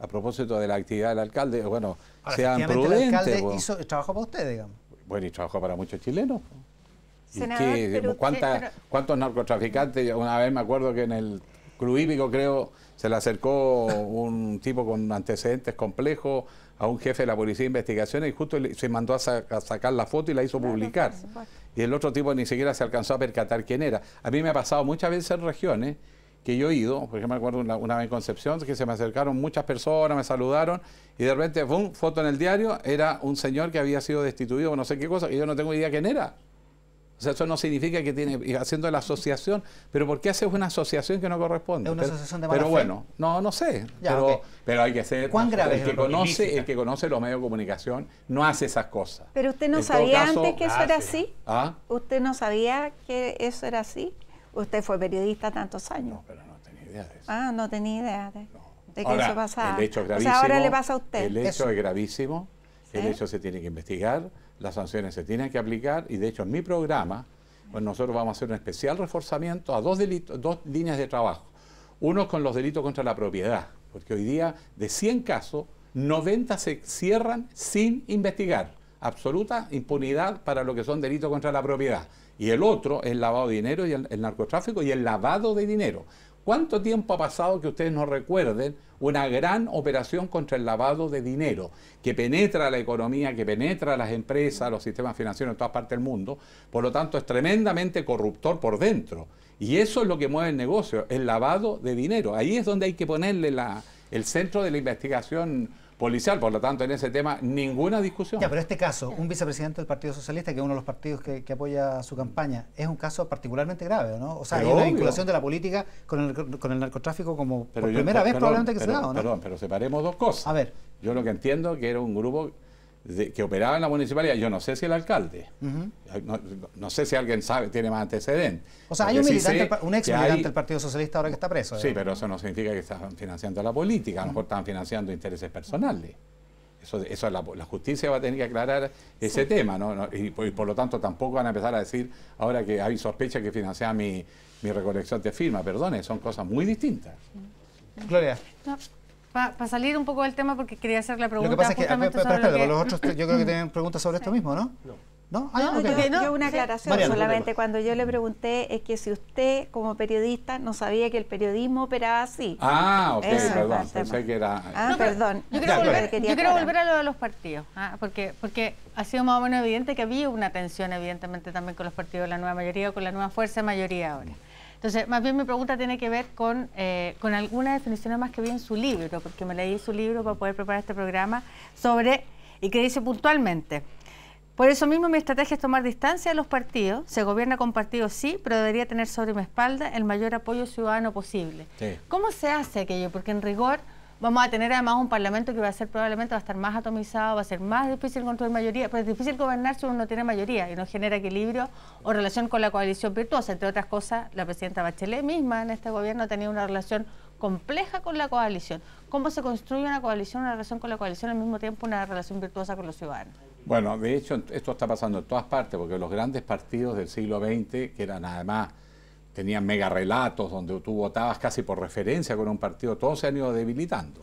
D: a propósito de la actividad del alcalde, bueno,
C: Ahora,
D: sean
C: efectivamente,
D: prudentes.
C: el alcalde trabajó para usted, digamos.
D: Bueno, y trabajó para muchos chilenos. ¿Y
H: Senador,
D: qué?
H: pero-
D: ¿Cuántos narcotraficantes? Una vez me acuerdo que en el Club Hípico, creo, se le acercó un tipo con antecedentes complejos a un jefe de la Policía de Investigaciones y justo se mandó a sacar la foto y la hizo publicar.
H: por supuesto.
D: Y el otro tipo ni siquiera se alcanzó a percatar quién era. A mí me ha pasado muchas veces en regiones que yo he ido, por ejemplo, me acuerdo una vez en Concepción, que se me acercaron muchas personas, me saludaron, y de repente, ¡pum!, foto en el diario, era un señor que había sido destituido o no sé qué cosa, y yo no tengo idea quién era. O sea, eso no significa que tiene, haciendo la asociación, pero ¿por qué haces una asociación que no corresponde?
C: Es una asociación de mala
D: Pero
C: fe.
D: bueno, no sé,
C: Ya,
D: pero,
C: ok.
D: pero hay que ser,
C: ¿Cuán grave es
D: el que
C: el error?
D: conoce, el que conoce los medios de comunicación no hace esas cosas.
H: Pero usted no
D: En todo
H: sabía
D: caso,
H: antes que eso era así.
D: ¿Ah?
H: ¿Usted no sabía que eso era así? Usted fue periodista tantos años.
D: No, pero no tenía idea de eso.
H: Ah, no tenía idea de que
D: Ahora,
H: eso pasaba.
D: el hecho es
H: O
D: gravísimo.
H: sea, ahora le pasa a usted.
D: El hecho
C: Eso.
D: es gravísimo. El
H: ¿Sí?
D: hecho se tiene que investigar. Las sanciones se tienen que aplicar. Y de hecho, en mi programa, pues nosotros vamos a hacer un especial reforzamiento a dos líneas de trabajo. Uno con los delitos contra la propiedad. Porque hoy día, de 100 casos, 90 se cierran sin investigar. Absoluta impunidad para lo que son delitos contra la propiedad. Y el otro es el lavado de dinero y el narcotráfico y el lavado de dinero. ¿Cuánto tiempo ha pasado que ustedes no recuerden una gran operación contra el lavado de dinero que penetra la economía, que penetra las empresas, los sistemas financieros en todas partes del mundo? Por lo tanto, es tremendamente corruptor por dentro. Y eso es lo que mueve el negocio, el lavado de dinero. Ahí es donde hay que ponerle el centro de la investigación policial. Por lo tanto, en ese tema, ninguna discusión.
C: Ya, pero este caso, un vicepresidente del Partido Socialista, que es uno de los partidos que apoya su campaña, es un caso particularmente grave, ¿no? O sea,
D: Pero
C: hay una
D: obvio.
C: vinculación de la política con el narcotráfico como
D: Pero
C: por
D: yo-
C: primera vez
D: perdón,
C: probablemente que se
D: pero-
C: da, ¿no?
D: Perdón, pero separemos dos cosas.
C: A ver.
D: Yo lo que entiendo que era un grupo que operaba en la municipalidad. Yo no sé si el alcalde. No sé si alguien sabe, tiene más antecedentes.
C: O sea,
D: Lo
C: hay
D: que
C: un
D: sí
C: militante,
D: sé
C: un ex
D: que
C: militante
D: hay-
C: del Partido Socialista ahora que está preso.
D: Sí, pero eso no significa que estaban financiando la política. A lo mejor estaban financiando intereses personales. Eso la justicia va a tener que aclarar ese tema, ¿no? Y por lo tanto tampoco van a empezar a decir ahora que hay sospecha que financiaba mi recolección de firmas. Perdone, son cosas muy distintas.
C: Gloria,
E: Para salir un poco del tema, porque quería hacer la pregunta
C: lo que pasa es que,
E: justamente
C: pero
E: sobre lo
C: espérate,
E: que-
C: los otros yo creo que tienen preguntas sobre esto mismo, ¿no? ¿No? Ah,
E: No,
C: ok.
H: Yo una aclaración
C: Mariana.
H: solamente. Cuando yo le pregunté es que si usted como periodista no sabía que el periodismo operaba así.
D: Ah, ok,
H: Ese
D: perdón.
H: fue el
D: Pensé
H: tema.
D: que era...
H: Ah,
E: No, pero
H: perdón.
E: Yo
C: Ya,
E: quiero,
C: Gloria.
E: volver a lo de los partidos, porque ha sido más o menos evidente que había una tensión, evidentemente, también con los partidos de la nueva mayoría o con la nueva fuerza de mayoría ahora. Entonces, más bien mi pregunta tiene que ver con algunas definiciones más que vi en su libro, porque me leí su libro para poder preparar este programa y que dice puntualmente: por eso mismo mi estrategia es tomar distancia de los partidos. Se gobierna con partidos, sí, pero debería tener sobre mi espalda el mayor apoyo ciudadano posible.
D: Sí.
E: ¿Cómo se hace aquello? Porque en rigor vamos a tener además un parlamento que probablemente va a estar más atomizado, va a ser más difícil construir mayoría, pero es difícil gobernar si uno no tiene mayoría y no genera equilibrio o relación con la coalición virtuosa. Entre otras cosas, la presidenta Bachelet misma en este gobierno ha tenido una relación compleja con la coalición. ¿Cómo se construye una coalición, una relación con la coalición, al mismo tiempo una relación virtuosa con los ciudadanos?
D: Bueno, de hecho, esto está pasando en todas partes, porque los grandes partidos del siglo XX, que eran además, tenían mega relatos donde tú votabas casi por referencia con un partido, todos se han ido debilitando.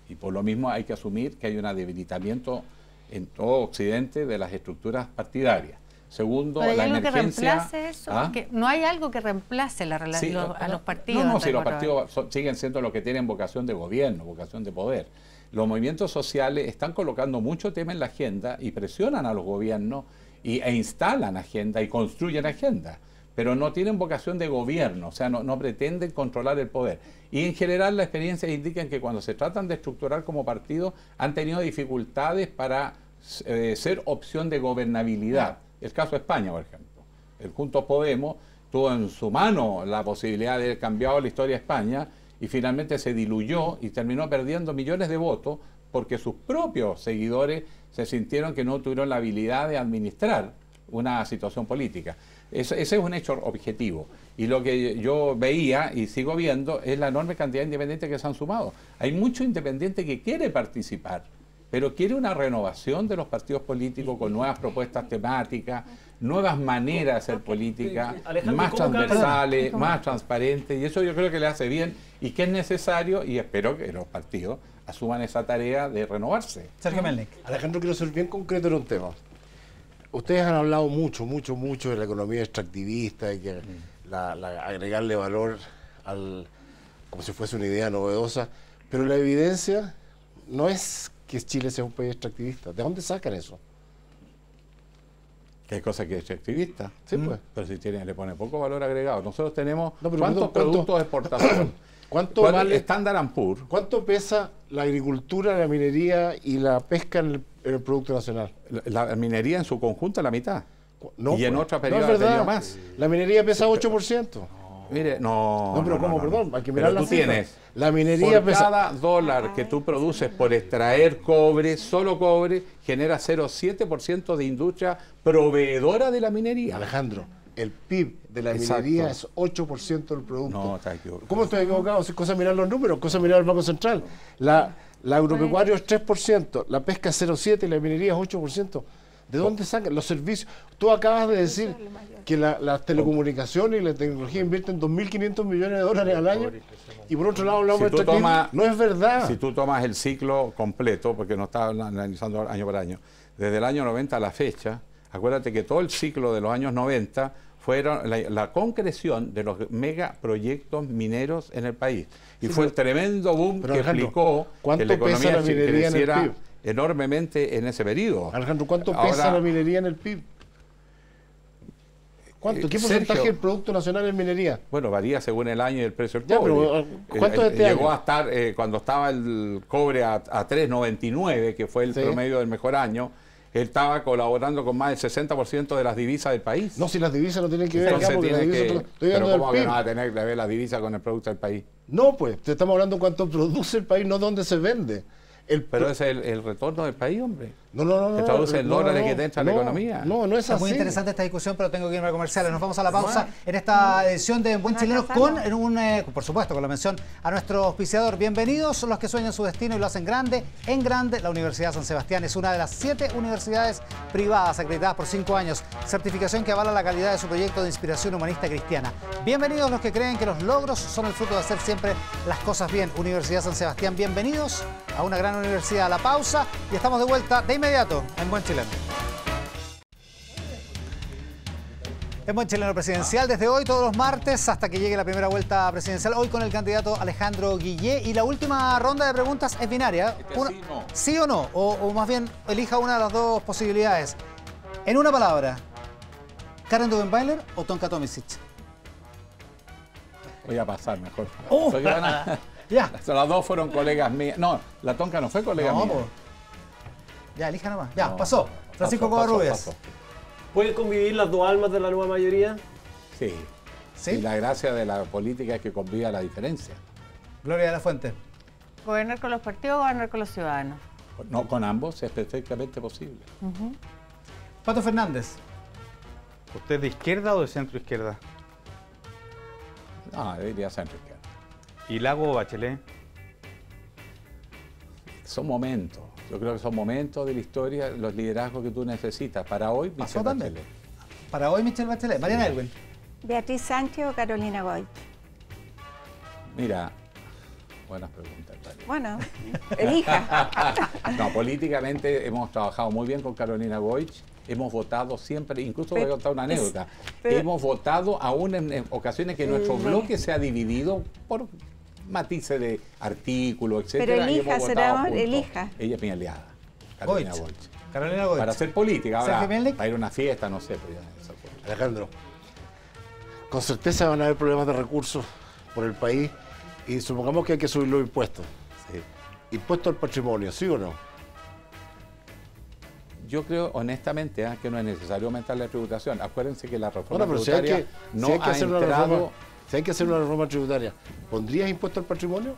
D: Y por lo mismo hay que asumir que hay un debilitamiento en todo Occidente de las estructuras partidarias. Segundo,
E: ¿Pero hay
D: la
E: algo que
D: emergencia...
E: reemplace eso?
D: ¿Ah?
E: Que no hay algo que reemplace la
D: Sí,
E: a los partidos.
D: No, si los
E: antes de
D: partidos siguen siendo los que tienen vocación de gobierno, vocación de poder. Los movimientos sociales están colocando mucho tema en la agenda y presionan a los gobiernos e instalan agenda y construyen agenda, pero no tienen vocación de gobierno, o sea, no pretenden controlar el poder. Y en general las experiencias indican que cuando se tratan de estructurar como partido han tenido dificultades para ser opción de gobernabilidad. El caso de España, por ejemplo. El Juntos Podemos tuvo en su mano la posibilidad de haber cambiado la historia de España y finalmente se diluyó y terminó perdiendo millones de votos porque sus propios seguidores se sintieron que no tuvieron la habilidad de administrar una situación política. Ese es un hecho objetivo. Y lo que yo veía y sigo viendo es la enorme cantidad de independientes que se han sumado. Hay mucho independiente que quiere participar, pero quiere una renovación de los partidos políticos con nuevas propuestas temáticas, nuevas maneras de hacer política,
I: Alejandro,
D: más
I: ¿cómo
D: transversales, más transparentes, y eso yo creo que le hace bien y que es necesario, y espero que los partidos asuman esa tarea de renovarse.
C: Sergio Melnik.
F: Alejandro, quiero ser bien concreto en un tema. Ustedes han hablado mucho de la economía extractivista y que agregarle valor como si fuese una idea novedosa, pero la evidencia no es que Chile sea un país extractivista. ¿De dónde sacan eso?
D: ¿Qué cosa que es extractivista?
F: Sí, pues.
D: Pero si le pone poco valor agregado. Nosotros tenemos ¿cuántos
F: ¿cuánto
D: productos de exportación?
F: ¿Cuánto vale
D: Standard & Poor's?
F: ¿Cuánto pesa la agricultura, la minería y la pesca en el Producto Nacional?
D: La minería en su conjunto la mitad.
F: No,
D: y en
F: pues,
D: otra
F: no
D: periodo
F: es
D: ha tenido
F: verdad.
D: más.
F: La minería pesa 8%.
D: Mire,
F: No, pero ¿cómo? Perdón, hay que mirar
D: Pero
F: las
D: tú
F: cifras.
D: tienes,
F: La minería
D: por
F: pesa...
D: cada dólar que tú produces por extraer cobre, solo cobre, genera 0,7% de industria proveedora de la minería.
F: Alejandro, el PIB de la
D: Exacto.
F: minería es 8% del producto.
D: No, está equivocado.
F: ¿Cómo estoy equivocado? Es cosa mirar los números, cosa mirar el Banco Central. La agropecuaria es 3%, la pesca es 0,7% y la minería es 8%. ¿De dónde sacan los servicios? Tú acabas de decir que las telecomunicaciones y la tecnología invierten 2.500 millones de dólares al año y por otro lado hablamos de extractivismo. No es verdad.
D: Si tú tomas el ciclo completo, porque no estás analizando año por año, desde el año 90 a la fecha, acuérdate que todo el ciclo de los años 90 fueron la concreción de los megaproyectos mineros en el país. Y fue el tremendo boom que explicó que la economía creciera enormemente en ese periodo.
F: Alejandro, ¿cuánto pesa la minería en el PIB? ¿Cuánto? ¿Qué porcentaje del Producto Nacional en minería?
D: Bueno, varía según el año y el precio del
F: Ya,
D: cobre.
F: pero, ¿cuánto es este
D: llegó
F: año?
D: a estar, cuando estaba el cobre a 3,99, que fue el promedio del mejor año, él estaba colaborando con más del 60% de las divisas del país.
F: No, si las divisas no tienen que ver acá, porque las divisas...
D: Pero ¿cómo que no va a tener que ver la divisa con el producto del país?
F: No, pues, te estamos hablando de cuánto produce el país, no dónde se vende.
D: Pero es el retorno del país, hombre.
F: No.
D: Se traduce en dólares que te entra la economía.
F: No es así.
C: Es muy interesante esta discusión, pero tengo que irme a comerciales. Nos vamos a la pausa en esta edición de Buen Chileno por supuesto, con la mención a nuestro auspiciador. Bienvenidos los que sueñan su destino y lo hacen grande. En grande, la Universidad San Sebastián es una de las 7 universidades privadas acreditadas por 5 años. Certificación que avala la calidad de su proyecto de inspiración humanista cristiana. Bienvenidos los que creen que los logros son el fruto de hacer siempre las cosas bien. Universidad San Sebastián, bienvenidos a una gran universidad. A la pausa y estamos de vuelta de inmediato en Buen Chileno. En Buen Chileno Presidencial, desde hoy, todos los martes, hasta que llegue la primera vuelta presidencial, hoy con el candidato Alejandro Guillé. Y la última ronda de preguntas es binaria. ¿Sí o no? O más bien, elija una de las dos posibilidades. En una palabra, ¿Karen Duvenbailer o Tonka Tomisic?
D: Voy a pasar mejor.
C: Ya.
D: Las dos fueron colegas mías. No, la Tonka no fue colega mía.
C: Ya, elija nomás. Ya, pasó. Francisco Covarrubias.
I: ¿Pueden convivir las dos almas de la nueva mayoría?
D: Sí. Y la gracia de la política es que conviva la diferencia.
C: Gloria de la Fuente.
E: Gobernar con los partidos o gobernar con los ciudadanos.
D: No, con ambos es perfectamente posible.
C: Pato Fernández.
G: ¿Usted es de izquierda o de centro izquierda?
D: No, diría centro izquierda.
G: ¿Y Lago o Bachelet?
D: Son momentos. Yo creo que son momentos de la historia, los liderazgos que tú necesitas. Para hoy, Michelle Bachelet.
C: Para hoy, Michelle Bachelet. Mariana Elwin.
H: ¿Beatriz Sánchez o Carolina Goich?
D: Mira, buenas preguntas.
H: Bueno, elija.
D: No, políticamente hemos trabajado muy bien con Carolina Goich. Hemos votado siempre, incluso voy a contar una anécdota. Hemos votado aún en ocasiones que nuestro bloque se ha dividido por matices de artículos, etcétera.
H: Pero elija, será elija.
D: Ella es mi aliada, Carolina Goich.
C: Carolina Goich.
D: Para hacer política, ahora, para ir a una fiesta, no sé. Pero ya,
F: Alejandro, con certeza van a haber problemas de recursos por el país y supongamos que hay que subir los impuestos.
D: Sí.
F: Impuesto al patrimonio, ¿sí o no?
D: Yo creo honestamente que no es necesario aumentar la tributación. Acuérdense que la reforma
F: tributaria
D: no ha entrado...
F: Si hay que hacer una reforma tributaria, ¿pondrías impuesto al patrimonio?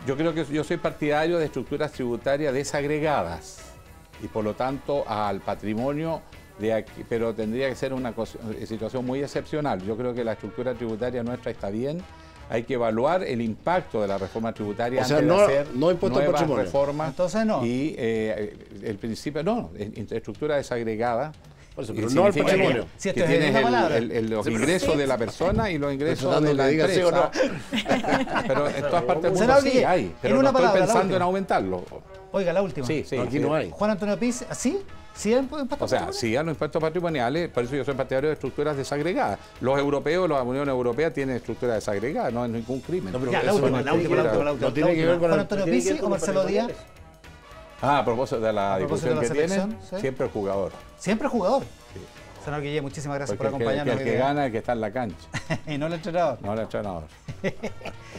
D: Yo creo que yo soy partidario de estructuras tributarias desagregadas y por lo tanto al patrimonio de aquí, pero tendría que ser una situación muy excepcional. Yo creo que la estructura tributaria nuestra está bien. Hay que evaluar el impacto de la reforma tributaria antes de hacer nuevas reformas.
C: Entonces no.
D: Y el principio, estructura desagregada.
F: Por eso, pero no al
D: significa
F: patrimonio.
C: Si esto
D: que
C: es
D: tienes
C: una palabra.
D: los ingresos de la persona y los ingresos
F: tratando
D: de la
F: que diga sí o
D: empresa. Pero en todas partes del mundo
C: Senador
D: sí
C: Guille,
D: hay,
C: en
D: pero
C: una
D: no estoy
C: palabra, la
D: pensando
C: última.
D: en aumentarlo.
C: Oiga, la última.
D: Sí, sí.
F: Aquí
D: sí.
F: no hay.
C: Juan Antonio Pizzi, ¿sí? ¿Sí hay impuestos
D: O sea,
C: patrimoniales?
D: sí a los impuestos patrimoniales, por eso yo soy partidario de estructuras desagregadas. Los europeos, la Unión Europea tienen estructuras desagregadas, no es ningún crimen.
F: No, pero
C: Ya, la
F: eso
C: última,
F: no
C: la última.
F: No tiene que ver con
C: Juan
F: el...
C: Antonio
I: tiene que ver
C: Pizzi
I: con
C: o
I: los
C: Marcelo Díaz.
I: patrimoniales.
D: A propósito de la
C: A propósito
D: discusión
C: de
D: que
C: la
D: tienen,
C: selección, ¿sí?
D: siempre jugador.
C: Siempre jugador. Senador Guille, muchísimas gracias
D: Porque
C: por
D: el
C: acompañarnos.
D: que
C: hoy día.
D: gana es el que está en la cancha,
C: Y no el entrenador.
D: no el entrenador.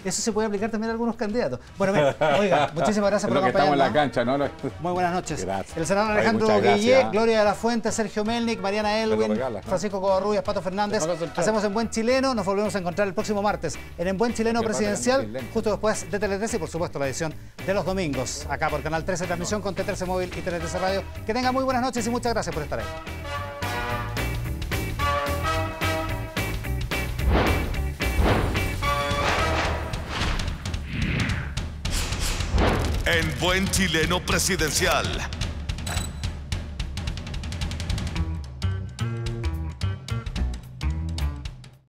C: Eso se puede aplicar también a algunos candidatos. Bueno, oiga, muchísimas gracias
D: Es
C: por
D: lo que estamos en la
C: acompañarnos.
D: cancha, ¿no?
C: Muy buenas noches.
D: Gracias.
C: El senador
D: Oye,
C: Alejandro
D: muchas
C: Guille,
D: gracias.
C: Gloria de la Fuente, Sergio Melnik, Mariana
D: lo
C: Elwin,
D: regalas, ¿no?
C: Francisco Covarrubias, Pato Fernández.
F: Me va a concentrar.
C: Hacemos En Buen Chileno. Nos volvemos a encontrar el próximo martes en Buen Chileno
D: Me pasa
C: Presidencial,
D: que ando sin
C: justo después de Tele 13 y por supuesto la edición de los domingos, acá por Canal 13, transmisión con T13 Móvil y Tele 13 Radio. Que tengan muy buenas noches y muchas gracias por estar ahí.
B: En Buen Chileno Presidencial.